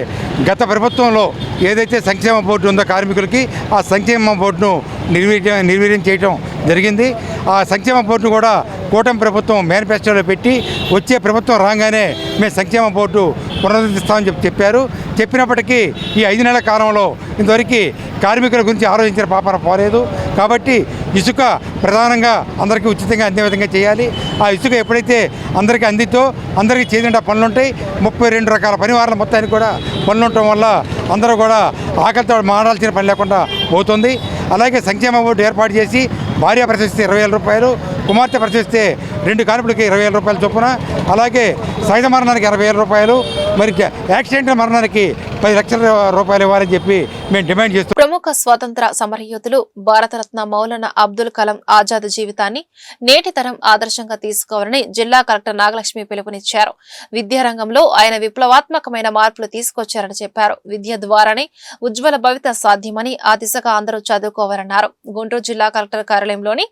గత ప్రభుత్వంలో ఏదైతే సంక్షేమ బోర్డు ఉందో కార్మికులకి, ఆ సంక్షేమ బోర్డును నిర్వీర్యం చేయడం జరిగింది. ఆ సంక్షేమ బోర్డును కూడా కూటమి ప్రభుత్వం మేనిఫెస్టోలో పెట్టి వచ్చే ప్రభుత్వం రాగానే మేము సంక్షేమ బోర్డు పునరుద్ధరిస్తామని చెప్పారు. చెప్పినప్పటికీ ఈ 5 నెలల కాలంలో ఇంతవరకు కార్మికుల గురించి ఆలోచించిన పాపన పోలేదు. కాబట్టి ఇసుక ప్రధానంగా అందరికీ ఉచితంగా అందే విధంగా చేయాలి. ఆ ఇసుక ఎప్పుడైతే అందరికీ అందితో అందరికీ చేసిన పనులు ఉంటాయి. 32 రకాల పనివారాల మొత్తానికి కూడా పనులు ఉండటం వల్ల అందరూ కూడా ఆకలితో మాడాల్సిన పని లేకుండా పోతుంది. అలాగే సంక్షేమ బోర్డు ఏర్పాటు చేసి భార్య ప్రశస్తే 20,000 రూపాయలు, కుమార్తె ప్రశస్తే 2 కార్మికులకి 20,000 రూపాయల చొప్పున, అలాగే సహజ మరణానికి 60,000 రూపాయలు, మరి యాక్సిడెంట్ మరణానికి 10 లక్షల రూపాయలు ఇవ్వాలని చెప్పి మేము డిమాండ్ చేస్తున్నాం. ప్రముఖ స్వాతంత్ర సమరయోధులు భారతరత్న మౌలానా అబ్దుల్ కలాం ఆజాద్ జీవితాన్ని నేటి తరం ఆదర్శంగా తీసుకోవాలని జిల్లా కలెక్టర్ నాగలక్ష్మి పిలుపునిచ్చారు. విద్యారంగంలో ఆయన విప్లవాత్మకమైన మార్పులు తీసుకొచ్చారని చెప్పారు. విద్య ద్వారానే ఉజ్వల భవిత సాధ్యమని, ఆ దిశగా అందరూ చదువుకోవాలన్నారు. గుంటూరు జిల్లా కలెక్టర్ కార్యాలయంలోని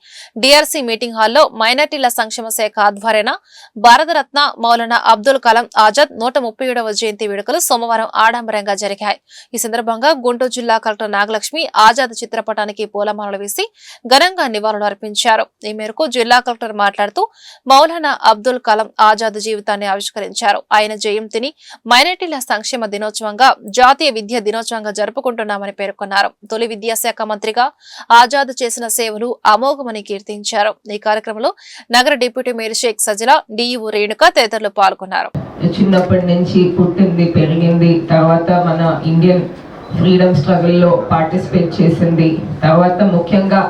డిఆర్సీ మీటింగ్ హాల్లో మైనార్టీల సంక్షేమ శాఖ ఆధ్వర్యాన భారతరత్న మౌలానా అబ్దుల్ కలాం ఆజాద్ 137వ జయంతి వేడుకలు సోమవారం ఆడంబరంగా జరిగాయి. ఈ సందర్భంగా గుంటూరు జిల్లా కలెక్టర్ నాగలక్ష్మి ఆజాద్ చిత్రపటానికి పూలమాలలు వేసి ఘనంగా నివాళులు అర్పించారు. ఈ మేరకు జిల్లా కలెక్టర్ మాట్లాడుతూ మౌలానా అబ్దుల్ కలాం ఆజాద్ జీవితాన్ని ఆవిష్కరించారు. ఆయన జయంతిని మైనార్టీల సంక్షేమ దినోత్సవంగా, జాతీయ విద్యా దినోత్సవంగా జరుపుకుంటున్నామని పేర్కొన్నారు. తొలి విద్యాశాఖ మంత్రిగా ఆజాద్ చేసిన సేవలు అమోఘమని కీర్తించారు. ఈ కార్యక్రమంలో నగర deputy mayor Sheikh Sajila, DEO Renuka తదితరులు పాల్గొన్నారు. చిన్నప్పటి నుంచి పుట్టింది, పెరిగింది, తర్వాత మన ఇండియన్ ఫ్రీడమ్ స్ట్రగుల్లో పార్టిసిపేట్ చేసింది. తర్వాత ముఖ్యంగా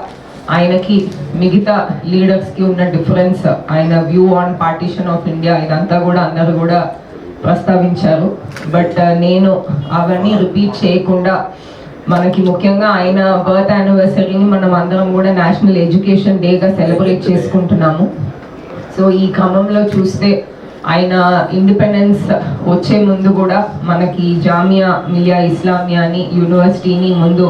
ఆయనకి మిగతా లీడర్స్కి ఉన్న డిఫరెన్స్, ఆయన view on partition of India, ఇదంతా కూడా అందరూ కూడా ప్రస్తావించారు. బట్ నేను అవన్నీ రిపీట్ చేయకుండా మనకి ముఖ్యంగా ఆయన బర్త్ యానివర్సరీని మనం అందరం కూడా నేషనల్ ఎడ్యుకేషన్ డేగా సెలబ్రేట్ చేసుకుంటున్నాము. సో ఈ క్రమంలో చూస్తే ఆయన ఇండిపెండెన్స్ వచ్చే ముందు కూడా మనకి జామియా మిలియా ఇస్లామియా అని యూనివర్సిటీని ముందు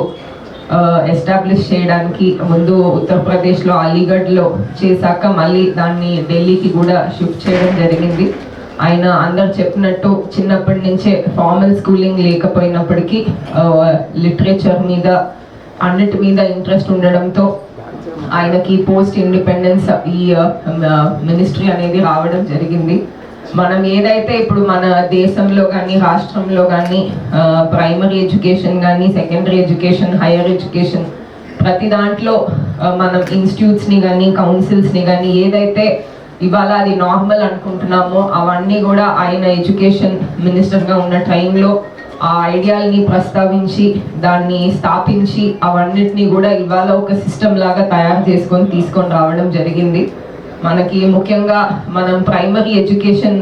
ఎస్టాబ్లిష్ చేయడానికి ముందు ఉత్తరప్రదేశ్లో అలీగఢ్లో చేశాక మళ్ళీ దాన్ని ఢిల్లీకి కూడా షిఫ్ట్ చేయడం జరిగింది. ఆయన అందరు చెప్పినట్టు చిన్నప్పటి నుంచే ఫార్మల్ స్కూలింగ్ లేకపోయినప్పటికీ లిటరేచర్ మీద అన్నిటి మీద ఇంట్రెస్ట్ ఉండడంతో ఆయనకి పోస్ట్ ఇండిపెండెన్స్ ఈ మినిస్ట్రీ అనేది రావడం జరిగింది. మనం ఏదైతే ఇప్పుడు మన దేశంలో కానీ రాష్ట్రంలో కానీ ప్రైమరీ ఎడ్యుకేషన్ కానీ సెకండరీ ఎడ్యుకేషన్ హైయర్ ఎడ్యుకేషన్ ప్రతి దాంట్లో మనం ఇన్స్టిట్యూట్స్ని కానీ కౌన్సిల్స్ని కానీ ఏదైతే ఇవాళ అది నార్మల్ అనుకుంటున్నామో అవన్నీ కూడా ఆయన ఎడ్యుకేషన్ మినిస్టర్గా ఉన్న టైంలో ఆ ఐడియాల్ని ప్రస్తావించి దాన్ని స్థాపించి అవన్నిటిని కూడా ఇవాళ ఒక సిస్టమ్ లాగా తయారు చేసుకొని తీసుకొని రావడం జరిగింది. మనకి ముఖ్యంగా మనం ప్రైమరీ ఎడ్యుకేషన్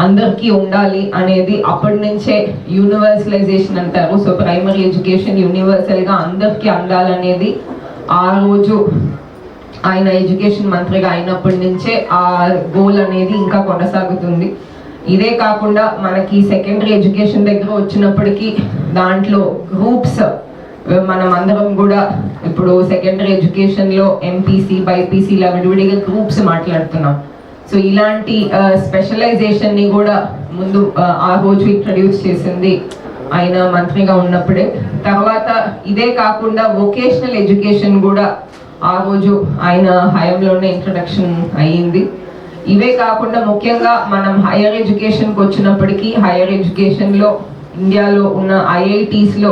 అందరికీ ఉండాలి అనేది అప్పటి నుంచే యూనివర్సలైజేషన్ అంటారు. సో ప్రైమరీ ఎడ్యుకేషన్ యూనివర్సల్గా అందరికీ అందాలనేది ఆ రోజు ఆయన ఎడ్యుకేషన్ మంత్రిగా అయినప్పటి నుంచే ఆ గోల్ అనేది ఇంకా కొనసాగుతుంది. ఇదే కాకుండా మనకి సెకండరీ ఎడ్యుకేషన్ దగ్గర వచ్చినప్పటికీ దాంట్లో గ్రూప్స్ మనం అందరం కూడా ఇప్పుడు సెకండరీ ఎడ్యుకేషన్లో ఎంపీసీ బైపీసీ ఇలా విడివిడిగా గ్రూప్స్ మాట్లాడుతున్నాం. సో ఇలాంటి స్పెషలైజేషన్ని కూడా ముందు ఆ రోజు ఇంట్రడ్యూస్ చేసింది ఆయన మంత్రిగా ఉన్నప్పుడే. తర్వాత ఇదే కాకుండా వొకేషనల్ ఎడ్యుకేషన్ కూడా ఆ రోజు ఆయన హయాంలోనే ఇంట్రడక్షన్ అయ్యింది. ఇవే కాకుండా ముఖ్యంగా మనం హైయర్ ఎడ్యుకేషన్కి వచ్చినప్పటికీ హైయర్ ఎడ్యుకేషన్లో ఇండియాలో ఉన్న ఐఐటీస్లో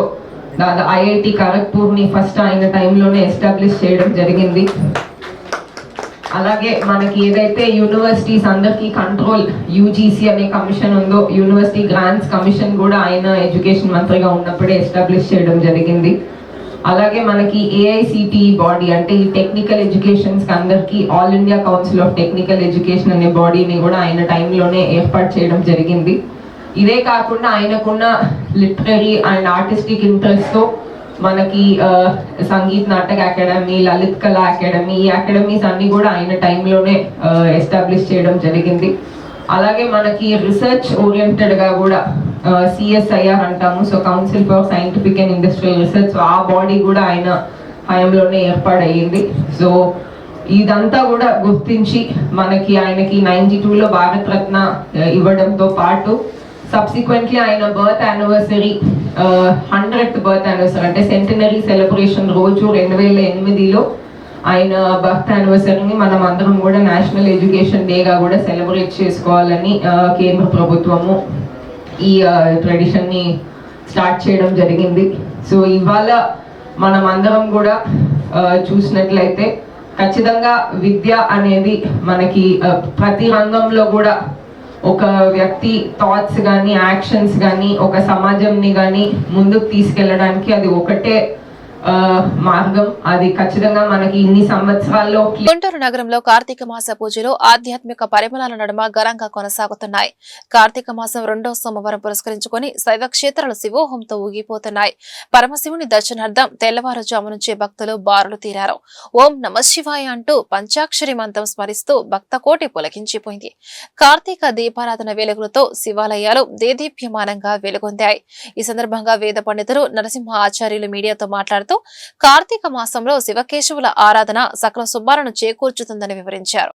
ఐఐటి ఖరగ్పూర్ని ఫస్ట్ ఆయన టైంలోనే ఎస్టాబ్లిష్ చేయడం జరిగింది. అలాగే మనకి ఏదైతే యూనివర్సిటీస్ అందరికీ కంట్రోల్ యూజీసీ అనే కమిషన్ ఉందో యూనివర్సిటీ గ్రాంట్స్ కమిషన్ కూడా ఆయన ఎడ్యుకేషన్ మంత్రిగా ఉన్నప్పుడే ఎస్టాబ్లిష్ చేయడం జరిగింది. అలాగే మనకి ఏఐసిటి బాడీ అంటే ఈ టెక్నికల్ ఎడ్యుకేషన్స్కి అందరికీ all India council of technical education అనే బాడీని కూడా ఆయన టైంలోనే ఏర్పాటు చేయడం జరిగింది. ఇదే కాకుండా ఆయనకున్న లిటరరీ అండ్ ఆర్టిస్టిక్ ఇంట్రెస్ట్తో మనకి సంగీత్ నాటక అకాడమీ, లలిత్ కళా అకాడమీ, ఈ అకాడమీస్ అన్ని కూడా ఆయన టైంలోనే ఎస్టాబ్లిష్ చేయడం జరిగింది. అలాగే మనకి రీసెర్చ్ ఓరియంటెడ్గా కూడా సిఎస్ఐఆర్ అంటాము, so council for scientific and industrial research, ఆ బాడీ కూడా ఆయన హయాంలోనే ఏర్పాటయ్యింది. సో ఇదంతా కూడా గుర్తించి మనకి ఆయనకి 92లో భారత రత్న ఇవ్వడంతో పాటు సబ్సిక్వెంట్లీ ఆయన birth anniversary 100th birth anniversary అంటే సెంటనరీ సెలబ్రేషన్ రోజు 2008లో ఆయన బర్త్ యానివర్సరీని మనం అందరం కూడా నేషనల్ ఎడ్యుకేషన్ డేగా కూడా సెలబ్రేట్ చేసుకోవాలని కేంద్ర ప్రభుత్వము ఈ ట్రెడిషన్ని స్టార్ట్ చేయడం జరిగింది. సో ఇవాళ మనం అందరం కూడా చూసినట్లయితే ఖచ్చితంగా విద్య అనేది మనకి ప్రతి రంగంలో కూడా ఒక వ్యక్తి థాట్స్ కానీ యాక్షన్స్ కానీ ఒక సమాజంని కానీ ముందుకు తీసుకెళ్ళడానికి అది ఒకటే మార్గం. అది ఖచ్చితంగా మనకి ఇన్ని సంవత్సరాల్లో. గుంటూరు నగరంలో కార్తీక మాస పూజలు ఆధ్యాత్మిక పరిమళాల నడుమ ఘనంగా కొనసాగుతున్నాయి. కార్తీక మాసం 2వ సోమవారం పురస్కరించుకుని శైవ క్షేత్రాలు శివోహంతో ఊగిపోతున్నాయి. పరమశివుని దర్శనార్థం తెల్లవారుజాము నుంచే భక్తులు బారులు తీరారు. ఓం నమ శివాయ అంటూ పంచాక్షరి మంత్రం స్మరిస్తూ భక్త కోటి పులకించిపోయింది. కార్తీక దీపారాధన వెలుగులతో శివాలయాలు దేదీప్యమానంగా వెలుగొందాయి. ఈ సందర్భంగా వేద పండితులు నరసింహ ఆచార్యులు మీడియాతో మాట్లాడుతూ కార్తీక మాసంలో శివకేశవుల ఆరాధన సకల శుభాలను చేకూర్చుతుందని వివరించారు.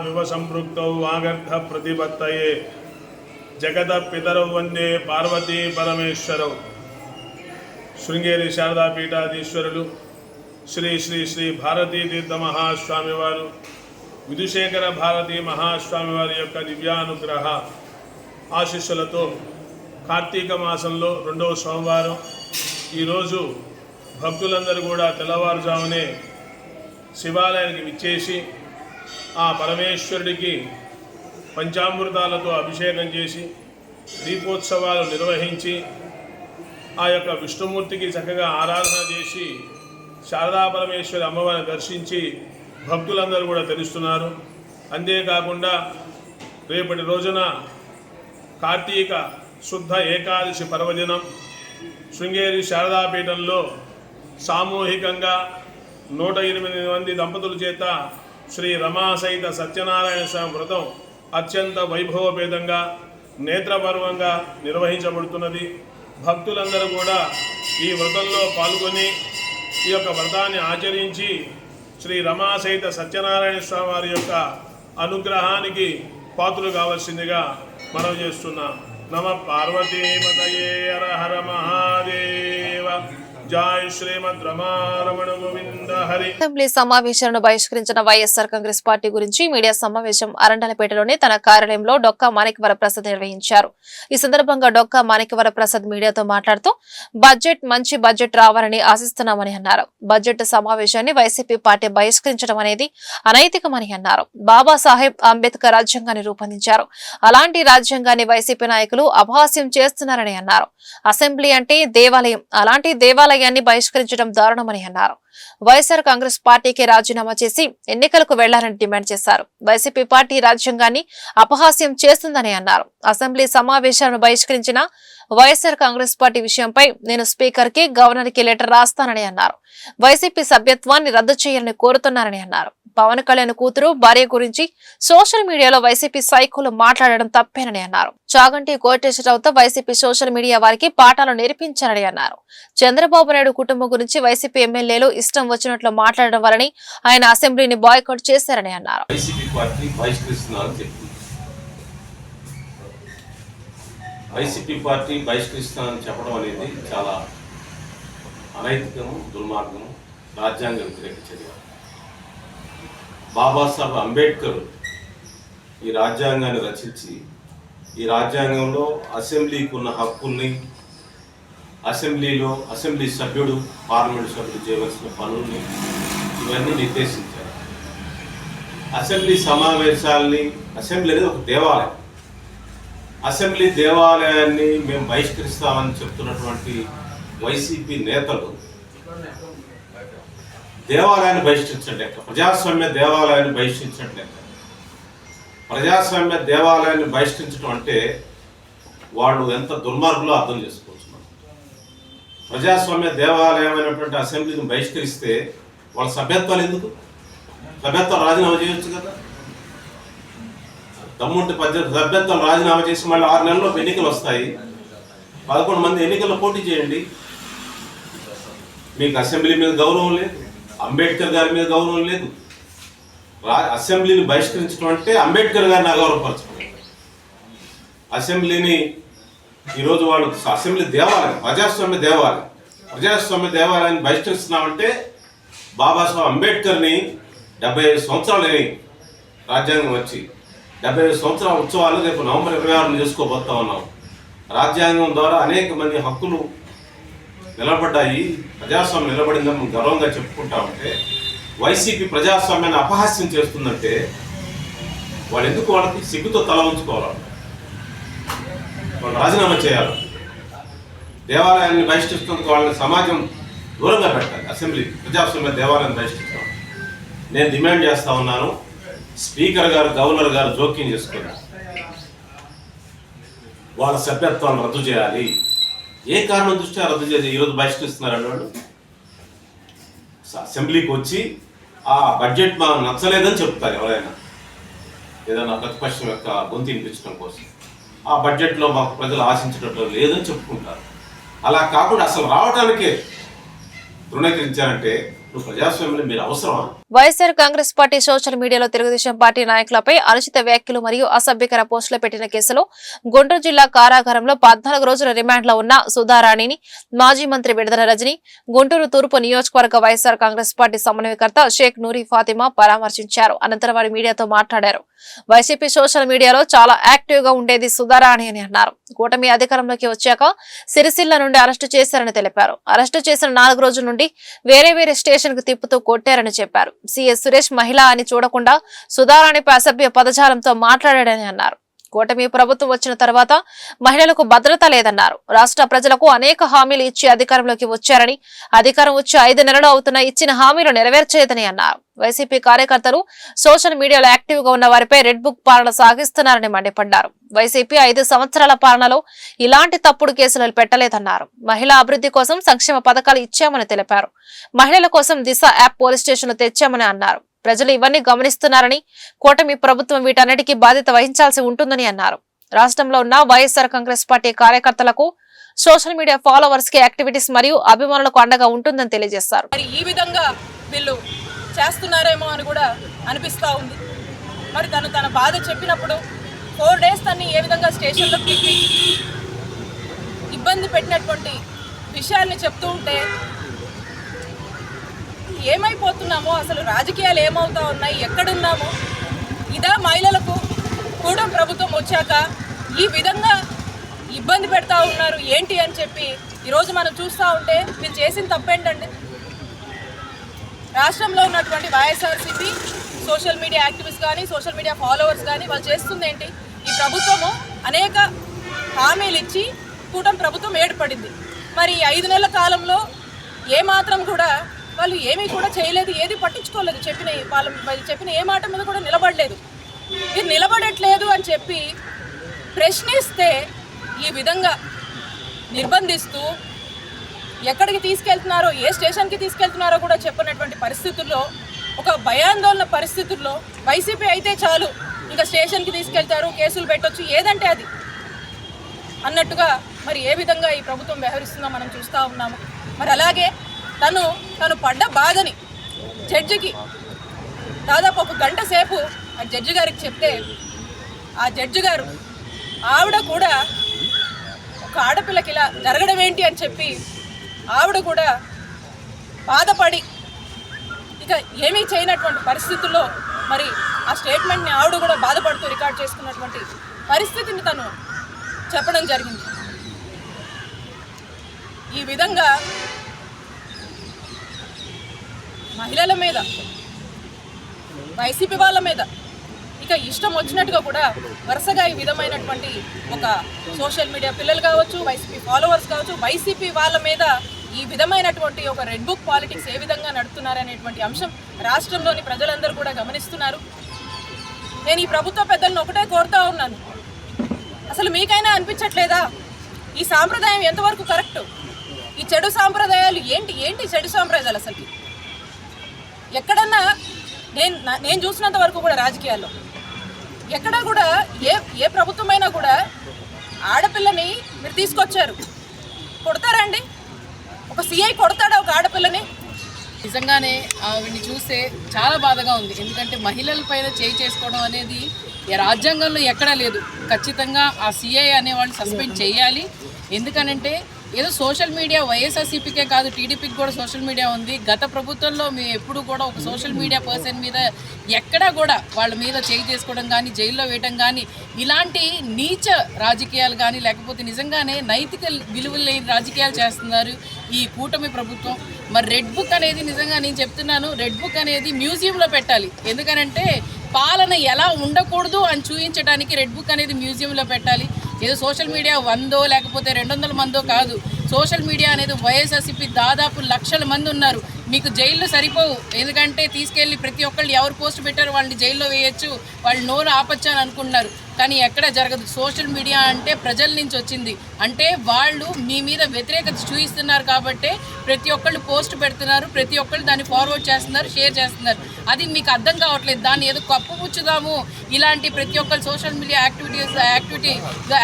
विव संपृक्तौ वागर्थ प्रतिपत्तये जगत पितरौ वंदे पार्वती परमेश्वरौ शृंगेरी शारदा पीठाधीश्वरुलु श्री श्री श्री भारती तीर्थ महास्वामी वारु विधुशेखर भारती महास्वामी वाరి యొక్క దివ్యానుగ్రహ ఆశీస్సులతో కార్తీక మాసంలో 2వ సోమవారం ఈరోజు భక్తులందరూ కూడా తెల్లవారుజామునే శివాలయానికి విచ్చేసి ఆ పరమేశ్వరుడికి పంచామృతాలతో అభిషేకం చేసి దీపోత్సవాలు నిర్వహించి ఆ యొక్క విష్ణుమూర్తికి చక్కగా ఆరాధన చేసి శారదా పరమేశ్వరి అమ్మవారిని దర్శించి భక్తులందరూ కూడా తెలుస్తున్నారు. అంతేకాకుండా రేపటి రోజున కార్తీక శుద్ధ ఏకాదశి పర్వదినం శృంగేరి శారదాపీఠంలో సామూహికంగా 108 మంది దంపతుల చేత శ్రీ రమా సహిత సత్యనారాయణ స్వామి వ్రతం అత్యంత వైభవపేతంగా నేత్రపర్వంగా నిర్వహించబడుతున్నది. భక్తులందరూ కూడా ఈ వ్రతంలో పాల్గొని ఈ యొక్క వ్రతాన్ని ఆచరించి శ్రీ రమా సహిత సత్యనారాయణ స్వామి వారి యొక్క అనుగ్రహానికి పాత్రలు కావాల్సిందిగా మనం చేస్తున్నాం. నమ పార్వతీపతయే హర హర మహాదేవ. జై శ్రీమద్ రమారమణ గోవింద హరి. అసెంబ్లీ సమావేశాలను బహిష్కరించిన వైఎస్ఆర్ కాంగ్రెస్ పార్టీ గురించి మీడియా సమావేశం అరండలపేటలోని తన కార్యాలయంలో డొక్కా మాణిక్యవర ప్రసాద్ నిర్వహించారు. ఈ సందర్భంగా డొక్కా మాణిక్యవర ప్రసాద్ మీడియాతో మాట్లాడుతూ మంచి బడ్జెట్ రావాలని ఆశిస్తున్నామని అన్నారు. బడ్జెట్ సమావేశాన్ని వైసీపీ పార్టీ బహిష్కరించడం అనేది అనైతికమని అన్నారు. బాబాసాహెబ్ అంబేద్కర్ రాజ్యాంగాన్ని రూపొందించారు. అలాంటి రాజ్యాంగాన్ని వైసీపీ నాయకులు అపహాస్యం చేస్తున్నారని అన్నారు. అసెంబ్లీ అంటే దేవాలయం, అలాంటి దేవాలయాన్ని బహిష్కరించడం దారుణమని అన్నారు. వైఎస్ఆర్ కాంగ్రెస్ పార్టీకి రాజీనామా చేసి ఎన్నికలకు వెళ్లాలని డిమాండ్ చేశారు. వైసీపీ పార్టీ రాజ్యాంగాన్ని అపహాస్యం చేస్తుందని అన్నారు. అసెంబ్లీ సమావేశాలను బహిష్కరించిన వైఎస్ఆర్ కాంగ్రెస్ పార్టీ విషయంపై నేను స్పీకర్ కి, గవర్నర్ కి లెటర్ రాస్తానని అన్నారు. వైసీపీ సభ్యత్వాన్ని రద్దు చేయాలని కోరుతున్నారని అన్నారు. పవన్ కళ్యాణ్ కూతురు, భార్య గురించి సోషల్ మీడియాలో వైసీపీ సైకోలు మాట్లాడడం తప్పేనని అన్నారు. చాగంటి కోటేశ్వరరావుతో వైసీపీ సోషల్ మీడియా వారికి పాఠాలు నేర్పించారని అన్నారు. చంద్రబాబు నాయుడు కుటుంబం గురించి వైసీపీ ఎమ్మెల్యేలు ఇష్టం వచ్చినట్లు మాట్లాడడం వలని ఆయన అసెంబ్లీని బాయ్కాట్ చేశారని అన్నారు. వైసీపీ పార్టీ బహిష్కరిస్తానని చెప్పడం అనేది చాలా అనైతికము, దుర్మార్గము, రాజ్యాంగ వ్యతిరేక చర్య. బాబాసాహెబ్ అంబేద్కర్ ఈ రాజ్యాంగాన్ని రచించి ఈ రాజ్యాంగంలో అసెంబ్లీకి ఉన్న హక్కుల్ని, అసెంబ్లీ సభ్యుడు, పార్లమెంట్ సభ్యుడు చేయవలసిన పనుల్ని ఇవన్నీ నిర్దేశించారు. అసెంబ్లీ సమావేశాల్ని, అసెంబ్లీ అనేది ఒక దేవాలయం, అసెంబ్లీ దేవాలయాన్ని మేము బహిష్కరిస్తామని చెప్తున్నటువంటి వైసీపీ నేతలు దేవాలయాన్ని బహిష్కరించట్లేక, ప్రజాస్వామ్య దేవాలయాన్ని బహిష్కరించట్లేక. ప్రజాస్వామ్య దేవాలయాన్ని బహిష్కరించడం అంటే వాళ్ళు ఎంత దుర్మార్గులో అర్థం చేసుకోవచ్చు. ప్రజాస్వామ్య దేవాలయం అయినటువంటి అసెంబ్లీని బహిష్కరిస్తే వాళ్ళ సభ్యత్వాలు ఎందుకు? సభ్యత్వం రాజీనామా చేయొచ్చు కదా. దమ్ముంటే సభ్యత్వం రాజీనామా చేసి మళ్ళీ 6 నెలల్లో ఎన్నికలు వస్తాయి. 11 మంది ఎన్నికల్లో పోటీ చేయండి. మీకు అసెంబ్లీ మీద గౌరవం లేదు, అంబేద్కర్ గారి మీద గౌరవం లేదు. అసెంబ్లీని బహిష్కరించడం అంటే అంబేద్కర్ గారిని అగౌరవపరచడం. అసెంబ్లీని ఈరోజు వాళ్ళు అసెంబ్లీ దేవాలయం, ప్రజాస్వామ్య దేవాలయాన్ని బహిష్కరిస్తున్నామంటే బాబాసాహెబ్ అంబేద్కర్ని 75 సంవత్సరాలు రాజ్యాంగం వచ్చి 75 సంవత్సరాల ఉత్సవాలు రేపు నవంబర్ 26 చేసుకోబోతా ఉన్నాం. రాజ్యాంగం ద్వారా అనేక మంది హక్కులు నిలబడ్డాయి, ప్రజాస్వామ్యం నిలబడిందని గర్వంగా చెప్పుకుంటామంటే వైసీపీ ప్రజాస్వామ్యాన్ని అపహాస్యం చేస్తుందంటే వాళ్ళు ఎందుకు వాళ్ళకి సిగ్గుతో తల ఉంచుకోవాలి? వాళ్ళు రాజీనామా చేయాలి. దేవాలయాన్ని బహిష్కరిస్తున్నందుకు వాళ్ళని సమాజం దూరంగా పెట్టాలి. అసెంబ్లీ ప్రజాస్వామ్య దేవాలయాన్ని బహిష్కరిస్తాం. నేను డిమాండ్ చేస్తా ఉన్నాను, స్పీకర్ గారు, గవర్నర్ గారు జోక్యం చేసుకున్నారు. వాళ్ళ సభ్యత్వాన్ని రద్దు చేయాలి. ఏ కారణం దృష్ట్యా రద్దు చేసి ఈరోజు బహిష్కరిస్తున్నారండి వాళ్ళు? అసెంబ్లీకి వచ్చి ఆ బడ్జెట్ మాకు నచ్చలేదని చెప్తారు ఎవరైనా, ఏదైనా ప్రతిపక్షం యొక్క గొంతు వినిపించడం కోసం. ఆ బడ్జెట్లో మాకు ప్రజలు ఆశించేటట్లు లేదని చెప్పుకుంటారు. అలా కాకుండా అసలు రావడానికే తృణీకరించారంటే నువ్వు ప్రజాస్వామ్యంలో మీరు అవసరమా? వైఎస్ఆర్ కాంగ్రెస్ పార్టీ సోషల్ మీడియాలో తెలుగుదేశం పార్టీ నాయకులపై అనుచిత వ్యాఖ్యలు మరియు అసభ్యకర పోస్టులు పెట్టిన కేసులో గుంటూరు జిల్లా కారాగారంలో 14 రోజుల రిమాండ్లో ఉన్న సుధారాణిని మాజీ మంత్రి విడుదల రజని, గుంటూరు తూర్పు నియోజకవర్గ వైఎస్ఆర్ కాంగ్రెస్ పార్టీ సమన్వయకర్త షేక్ నూరి ఫాతిమా పరామర్శించారు. అనంతరం వారి మీడియాతో మాట్లాడారు. వైసీపీ సోషల్ మీడియాలో చాలా యాక్టివ్ గా ఉండేది సుధారాణి అని అన్నారు. కూటమి అధికారంలోకి వచ్చాక సిరిసిల్ల నుండి అరెస్టు చేశారని తెలిపారు. అరెస్టు చేసిన 4 రోజుల నుండి వేరే స్టేషన్ కు తిప్పుతూ కొట్టారని చెప్పారు. సీఎస్ సురేష్ మహిళ అని చూడకుండా సుధారాణిపై అసభ్య పదజాలంతో మాట్లాడాడని అన్నారు. కూటమి ప్రభుత్వం వచ్చిన తర్వాత మహిళలకు భద్రత లేదన్నారు. రాష్ట్ర ప్రజలకు అనేక హామీలు ఇచ్చి అధికారంలోకి వచ్చారని, అధికారం వచ్చి 5 నెలలు అవుతున్న ఇచ్చిన హామీలు నెరవేర్చేదని అన్నారు. వైసీపీ కార్యకర్తలు సోషల్ మీడియాలో యాక్టివ్ గా ఉన్న వారిపై రెడ్ బుక్ పాలన సాగిస్తున్నారని మండిపడ్డారు. వైసీపీ 5 సంవత్సరాల పాలనలో ఇలాంటి తప్పుడు కేసులు పెట్టలేదన్నారు. మహిళా అభివృద్ధి కోసం సంక్షేమ పథకాలు ఇచ్చామని తెలిపారు. మహిళల కోసం దిశ యాప్ పోలీస్ స్టేషన్లు తెచ్చామని అన్నారు. ప్రజలు ఇవన్నీ గమనిస్తున్నారని, కూటమి ప్రభుత్వం వీటన్నిటికీ బాధ్యత వహించాల్సి ఉంటుందని అన్నారు. రాష్ట్రంలో ఉన్న వైఎస్ఆర్ కాంగ్రెస్ పార్టీ కార్యకర్తలకు, సోషల్ మీడియా ఫాలోవర్స్ కి యాక్టివిటీస్ మరియు అభిమానులకు అండగా ఉంటుందని తెలియజేశారు. ఈ విధంగా వీళ్ళు చేస్తున్నారేమో అని కూడా అనిపిస్తూ ఉంది. మరి తన బాధ చెప్పినప్పుడు 4 days తన్ని ఏ విధంగా స్టేషన్లో తిప్పి ఇబ్బంది పెట్టినటువంటి విషయాల్ని చెప్తూ ఉంటే ఏమైపోతున్నామో, అసలు రాజకీయాలు ఏమవుతా ఉన్నాయి, ఎక్కడున్నామో, ఇదా మహిళలకు కూడా ప్రభుత్వం వచ్చాక ఈ విధంగా ఇబ్బంది పెడతా ఉన్నారు ఏంటి అని చెప్పి ఈరోజు మనం చూస్తూ ఉంటే మీరు చేసిన తప్పేంటండి? రాష్ట్రంలో ఉన్నటువంటి వైఎస్ఆర్సీపీ సోషల్ మీడియా యాక్టివిస్ట్ కానీ, సోషల్ మీడియా ఫాలోవర్స్ కానీ వాళ్ళు చేస్తుంది ఏంటి? ఈ ప్రభుత్వము అనేక హామీలు ఇచ్చి కూటమి ప్రభుత్వం ఏర్పడింది. మరి 5 నెలల కాలంలో ఏమాత్రం కూడా వాళ్ళు ఏమీ కూడా చేయలేదు, ఏది పట్టించుకోలేదు. చెప్పిన ఏ మాట మీద కూడా నిలబడలేదు. మీరు నిలబడట్లేదు అని చెప్పి ప్రశ్నిస్తే ఈ విధంగా నిర్బంధిస్తూ ఎక్కడికి తీసుకెళ్తున్నారో, ఏ స్టేషన్కి తీసుకెళ్తున్నారో కూడా చెప్పినటువంటి పరిస్థితుల్లో, ఒక భయాందోళన పరిస్థితుల్లో వైసీపీ అయితే చాలు ఇంకా స్టేషన్కి తీసుకెళ్తారు, కేసులు పెట్టొచ్చు, ఏదంటే అది అన్నట్టుగా మరి ఏ విధంగా ఈ ప్రభుత్వం వ్యవహరిస్తుందో మనం చూస్తూ ఉన్నాము. మరి అలాగే తను పడ్డ బాధని జడ్జికి దాదాపు 1 గంట సేపు ఆ జడ్జి గారికి చెప్తే, ఆ జడ్జి గారు ఆవిడ కూడా ఒక ఆడపిల్లకి ఇలా జరగడం ఏంటి అని చెప్పి ఆవిడ కూడా బాధపడి ఇక ఏమీ చేయనటువంటి పరిస్థితుల్లో మరి ఆ స్టేట్మెంట్ని ఆవిడ కూడా బాధపడుతూ రికార్డ్ చేసుకున్నటువంటి పరిస్థితిని తను చెప్పడం జరిగింది. ఈ విధంగా మహిళల మీద, వైసీపీ వాళ్ళ మీద ఇక ఇష్టం వచ్చినట్టుగా కూడా వరుసగా ఈ విధమైనటువంటి ఒక సోషల్ మీడియా పిల్లలు కావచ్చు, వైసీపీ ఫాలోవర్స్ కావచ్చు, వైసీపీ వాళ్ళ మీద ఈ విధమైనటువంటి ఒక రెడ్ బుక్ పాలిటిక్స్ ఏ విధంగా నడుపుతున్నారనేటువంటి అంశం రాష్ట్రంలోని ప్రజలందరూ కూడా గమనిస్తున్నారు. నేను ఈ ప్రభుత్వ పెద్దలను ఒకటే కోరుతా ఉన్నాను, అసలు మీకైనా అనిపించట్లేదా ఈ సాంప్రదాయం ఎంతవరకు కరెక్ట్? ఈ చెడు సాంప్రదాయాలు ఏంటి చెడు సాంప్రదాయాలు? అసలు ఎక్కడన్నా నేను చూసినంత వరకు కూడా రాజకీయాల్లో ఎక్కడ కూడా ఏ ప్రభుత్వమైనా కూడా ఆడపిల్లని మీరు తీసుకొచ్చారు, కొడతారండి? ఒక సిఐ కొడతాడా ఒక ఆడపిల్లని? నిజంగానే ఆవిడ్ని చూస్తే చాలా బాధగా ఉంది. ఎందుకంటే మహిళల పైన చేయి చేసుకోవడం అనేది రాజ్యాంగంలో ఎక్కడా లేదు. ఖచ్చితంగా ఆ సిఐ అనేవాళ్ళు సస్పెండ్ చేయాలి. ఎందుకనంటే ఏదో సోషల్ మీడియా వైఎస్ఆర్సీపీకే కాదు, టీడీపీకి కూడా సోషల్ మీడియా ఉంది. గత ప్రభుత్వంలో మేము ఎప్పుడు కూడా ఒక సోషల్ మీడియా పర్సన్ మీద ఎక్కడా కూడా వాళ్ళ మీద చేయి చేసుకోవడం కానీ, జైల్లో వేయడం కానీ, ఇలాంటి నీచ రాజకీయాలు కానీ, లేకపోతే నిజంగానే నైతిక విలువలు లేని రాజకీయాలు చేస్తున్నారు ఈ కూటమి ప్రభుత్వం. మరి రెడ్ బుక్ అనేది నిజంగా నేను చెప్తున్నాను, రెడ్ బుక్ అనేది మ్యూజియంలో పెట్టాలి. ఎందుకనంటే పాలన ఎలా ఉండకూడదు అని చూపించడానికి రెడ్ బుక్ అనేది మ్యూజియంలో పెట్టాలి. ఏదో సోషల్ మీడియా 100 లేకపోతే 200 మందో కాదు. సోషల్ మీడియా అనేది వైఎస్ఆర్సీపీ దాదాపు లక్షల మంది ఉన్నారు. మీకు జైల్లో సరిపోవు. ఎందుకంటే తీసుకెళ్ళి ప్రతి ఒక్కళ్ళు ఎవరు పోస్ట్ పెట్టారో వాళ్ళని జైల్లో వేయచ్చు, వాళ్ళు నోరు ఆపచ్చు అని అనుకుంటున్నారు. కానీ ఎక్కడ జరగదు. సోషల్ మీడియా అంటే ప్రజల నుంచి వచ్చింది. అంటే వాళ్ళు మీ మీద వ్యతిరేకత చూపిస్తున్నారు కాబట్టి ప్రతి ఒక్కళ్ళు పోస్ట్ పెడుతున్నారు, ప్రతి ఒక్కళ్ళు దాన్ని ఫార్వర్డ్ చేస్తున్నారు, షేర్ చేస్తున్నారు. అది మీకు అర్థం కావట్లేదు. దాన్ని ఏదో కప్పుపుచ్చుదాము, ఇలాంటి ప్రతి ఒక్కళ్ళు సోషల్ మీడియా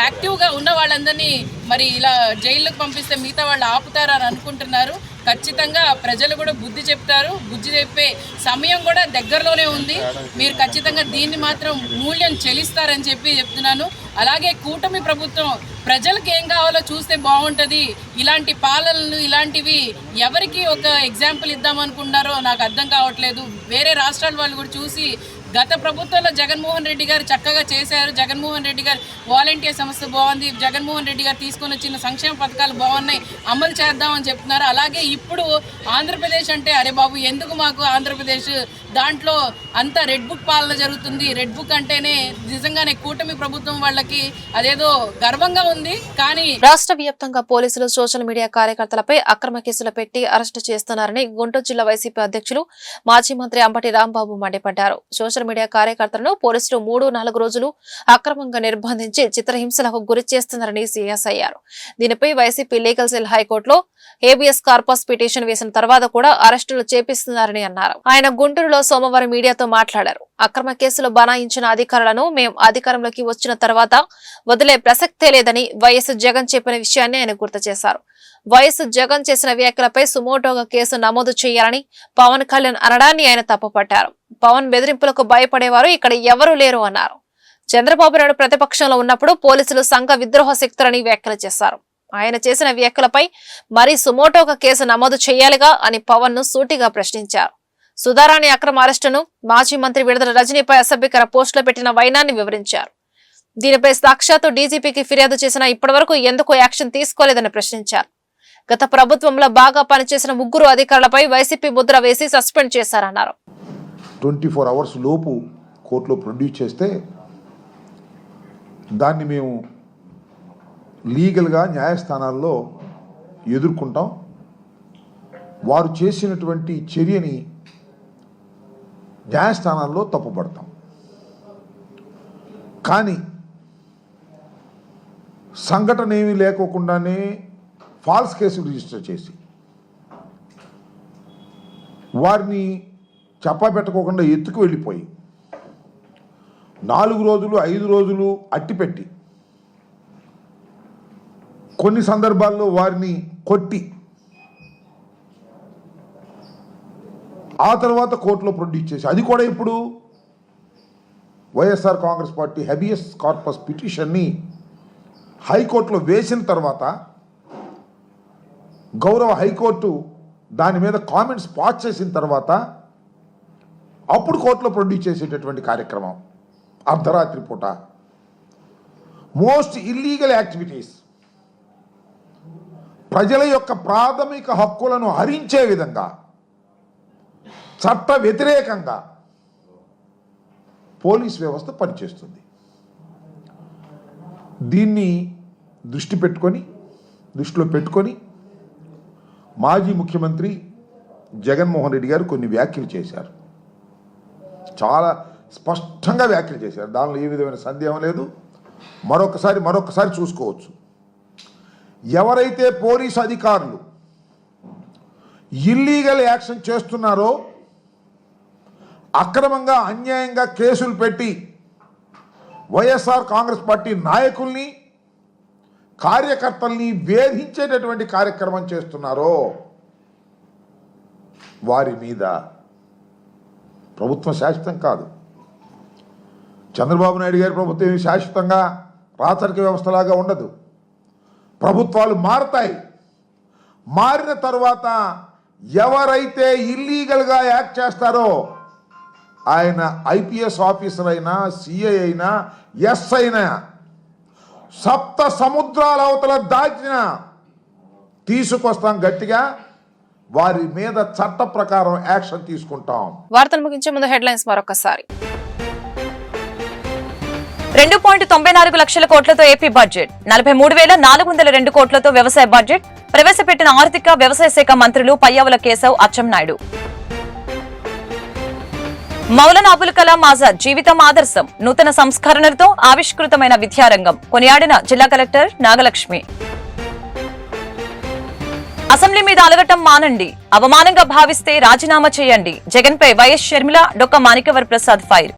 యాక్టివ్గా ఉన్న వాళ్ళందరినీ మరి ఇలా జైల్లోకి పంపిస్తే మిగతా వాళ్ళు ఆపుతారని అనుకుంటున్నారు. ఖచ్చితంగా ప్రజలు కూడా బుద్ధి చెప్తారు. బుద్ధి చెప్పే సమయం కూడా దగ్గరలోనే ఉంది. మీరు ఖచ్చితంగా దీన్ని మాత్రం మూల్యం చెల్లిస్తారని చెప్పి చెప్తున్నాను. అలాగే కూటమి ప్రభుత్వం ప్రజలకు ఏం కావాలో చూస్తే బాగుంటుంది. ఇలాంటి పాలనలు ఇలాంటివి ఎవరికి ఒక ఎగ్జాంపుల్ ఇద్దామనుకున్నారో నాకు అర్థం కావట్లేదు. వేరే రాష్ట్రాల వాళ్ళు కూడా చూసి గత ప్రభుత్వంలో జగన్మోహన్ రెడ్డి గారు చక్కగా చేశారు. జగన్మోహన్ రెడ్డి గారు వాలంటీర్ సంస్థ బాగుంది, జగన్మోహన్ రెడ్డి గారు తీసుకొని వచ్చిన సంక్షేమ పథకాలు బాగున్నాయి, అమలు చేద్దామని చెప్తున్నారు. అలాగే ఇప్పుడు ఆంధ్రప్రదేశ్ అంటే అరే బాబు ఎందుకు మాకు ఆంధ్రప్రదేశ్, దాంట్లో అంతా రెడ్ బుక్ పాలన జరుగుతుంది. రెడ్ బుక్ అంటేనే నిజంగానే కూటమి ప్రభుత్వం వాళ్ళకి అదేదో గర్వంగా ఉంది. కానీ రాష్ట్ర వ్యాప్తంగా పోలీసులు సోషల్ మీడియా కార్యకర్తలపై అక్రమ కేసులు పెట్టి అరెస్టు చేస్తున్నారని గుంటూరు జిల్లా వైసీపీ అధ్యక్షులు మాజీ మంత్రి అంబటి రాంబాబు మండిపడ్డారు. సోషల్ మీడియా కార్యకర్తలను పోలీసులు 3-4 రోజులు అక్రమంగా నిర్బంధించి చిత్రహింసలకు గురి చేస్తున్నారని సీరియస్ అయ్యారు. దీనిపై వైసీపీ లీగల్ సెల్ హైకోర్టులో హేబియస్ కార్పస్ పిటిషన్ వేసిన తర్వాత కూడా అరెస్టులు చేపిస్తున్నారని అన్నారు. ఆయన గుంటూరులో సోమవారం మీడియాతో మాట్లాడారు. అక్రమ కేసులు బనాయించిన అధికారులను మేం అధికారంలోకి వచ్చిన తర్వాత వదిలే ప్రసక్తే లేదని వైఎస్ జగన్ చెప్పిన విషయాన్ని ఆయన గుర్తు చేశారు. వైఎస్ జగన్ చేసిన వ్యాఖ్యలపై సుమోటోగా కేసు నమోదు చేయాలని పవన్ కళ్యాణ్ అనడాన్ని ఆయన తప్పుపట్టారు. పవన్ బెదిరింపులకు భయపడేవారు ఇక్కడ ఎవరూ లేరు అన్నారు. చంద్రబాబు నాయుడు ప్రతిపక్షంలో ఉన్నప్పుడు పోలీసులు సంఘ విద్రోహ శక్తులని వ్యాఖ్యలు చేశారు. ఆయన చేసిన వ్యాఖ్యలపై మరీ సుమోటోగా కేసు నమోదు చేయాలిగా అని పవన్ ను సూటిగా ప్రశ్నించారు. సుధారాణి అక్రమ అరెస్టును మాజీ మంత్రి విడుదల రజనీపై అసభ్యకర పోస్టులు పెట్టిన వైనాన్ని వివరించారు. దీనిపై సాక్షాత్తు డీజీపీకి ఫిర్యాదు చేసినా ఇప్పటివరకు ఎందుకు యాక్షన్ తీసుకోలేదని ప్రశ్నించారు. గత ప్రభుత్వంలో బాగా పనిచేసిన 3 అధికారులపై వైసీపీ ముద్ర వేసి సస్పెండ్ చేశారన్నారు. 24 అవర్స్ లోపు కోర్టులో ప్రొడ్యూస్ చేస్తే దాన్ని మేము లీగల్గా న్యాయస్థానాల్లో ఎదుర్కొంటాం. వారు చేసినటువంటి చర్యని న్యాయస్థానాల్లో తప్పుపడతాం. కానీ సంఘటన ఏమీ లేకోకుండానే ఫాల్స్ కేసులు రిజిస్టర్ చేసి వారిని చెప్పబెట్టుకోకుండా ఎత్తుకు వెళ్ళిపోయి 4 రోజులు 5 రోజులు అట్టిపెట్టి కొన్ని సందర్భాల్లో వారిని కొట్టి ఆ తర్వాత కోర్టులో ప్రొడ్యూస్ చేసి అది కూడా ఇప్పుడు YSR Congress party habeas corpus పిటిషన్ని హైకోర్టులో వేసిన తర్వాత గౌరవ హైకోర్టు దాని మీద కామెంట్స్ పాస్ చేసిన తర్వాత అప్పుడు కోర్టులో ప్రొడ్యూస్ చేసేటటువంటి కార్యక్రమం అర్ధరాత్రి పూట మోస్ట్ ఇల్లీగల్ యాక్టివిటీస్, ప్రజల యొక్క ప్రాథమిక హక్కులను హరించే విధంగా చట్ట వ్యతిరేకంగా పోలీస్ వ్యవస్థ పనిచేస్తుంది. దీన్ని దృష్టిలో పెట్టుకొని మాజీ ముఖ్యమంత్రి జగన్మోహన్ రెడ్డి గారు కొన్ని వ్యాఖ్యలు చేశారు. చాలా స్పష్టంగా వ్యాఖ్యలు చేశారు. దానిలో ఏ విధమైన సందేహం లేదు. మరొకసారి చూసుకోవచ్చు. ఎవరైతే పోలీసు అధికారులు ఇల్లీగల్ యాక్షన్ చేస్తున్నారో, అక్రమంగా అన్యాయంగా కేసులు పెట్టి వైఎస్ఆర్ కాంగ్రెస్ పార్టీ నాయకుల్ని కార్యకర్తల్ని వేధించేటటువంటి కార్యక్రమం చేస్తున్నారో వారి మీద ప్రభుత్వం శాశ్వతం కాదు. చంద్రబాబు నాయుడు గారి ప్రభుత్వం శాశ్వతంగా రాచరిక వ్యవస్థలాగా ఉండదు. ప్రభుత్వాలు మారతాయి. మారిన తర్వాత ఎవరైతే ఇల్లీగల్గా యాక్ట్ చేస్తారో ఆయన ఐపీఎస్ ఆఫీసర్ అయినా, సిఐ అయినా, ఎస్ అయినా, 7 సముద్రాల అవతల దాచిన తీసుకొస్తాం గట్టిగా. వారి మీద చట్ట ప్రకారం యాక్షన్ తీసుకుంటాం. వార్తలు ముగించే ముందు హెడ్లైన్స్ మరొకసారి. 2.94 లక్షల కోట్లతో ఏపీ బడ్జెట్, 43,402 కోట్లతో వ్యవసాయ బడ్జెట్ ప్రవేశపెట్టిన ఆర్థిక వ్యవసాయ శాఖ మంత్రులు పయ్యావుల కేశవ్, అచ్చెన్నాయుడు. మౌలానా అబుల్ కలాం ఆజాద్ జీవితం ఆదర్శం, నూతన సంస్కరణలతో ఆవిష్కృతమైన విద్యారంగం కొనియాడిన జిల్లా కలెక్టర్ నాగలక్ష్మి. అసెంబ్లీ మీద అలగటం మానండి, అవమానంగా భావిస్తే రాజీనామా చేయండి, జగన్ పై వైఎస్ షర్మిల, డొక్క మాణిక్యవర్ ప్రసాద్ ఫైర్.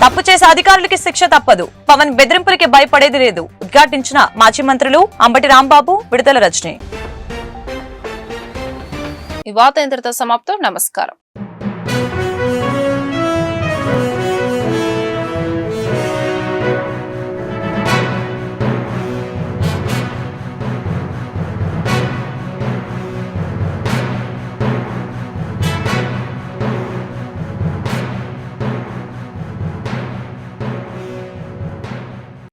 తప్పు చేసే అధికారులకి శిక్ష తప్పదు, పవన్ బెదిరింపులకి భయపడేది లేదు, ఉద్ఘాటించిన మాజీ మంత్రులు అంబటి రాంబాబు, విడుదల రజనీ. ఈ వార్త ఇంతటితో సమాప్తం. నమస్కారం.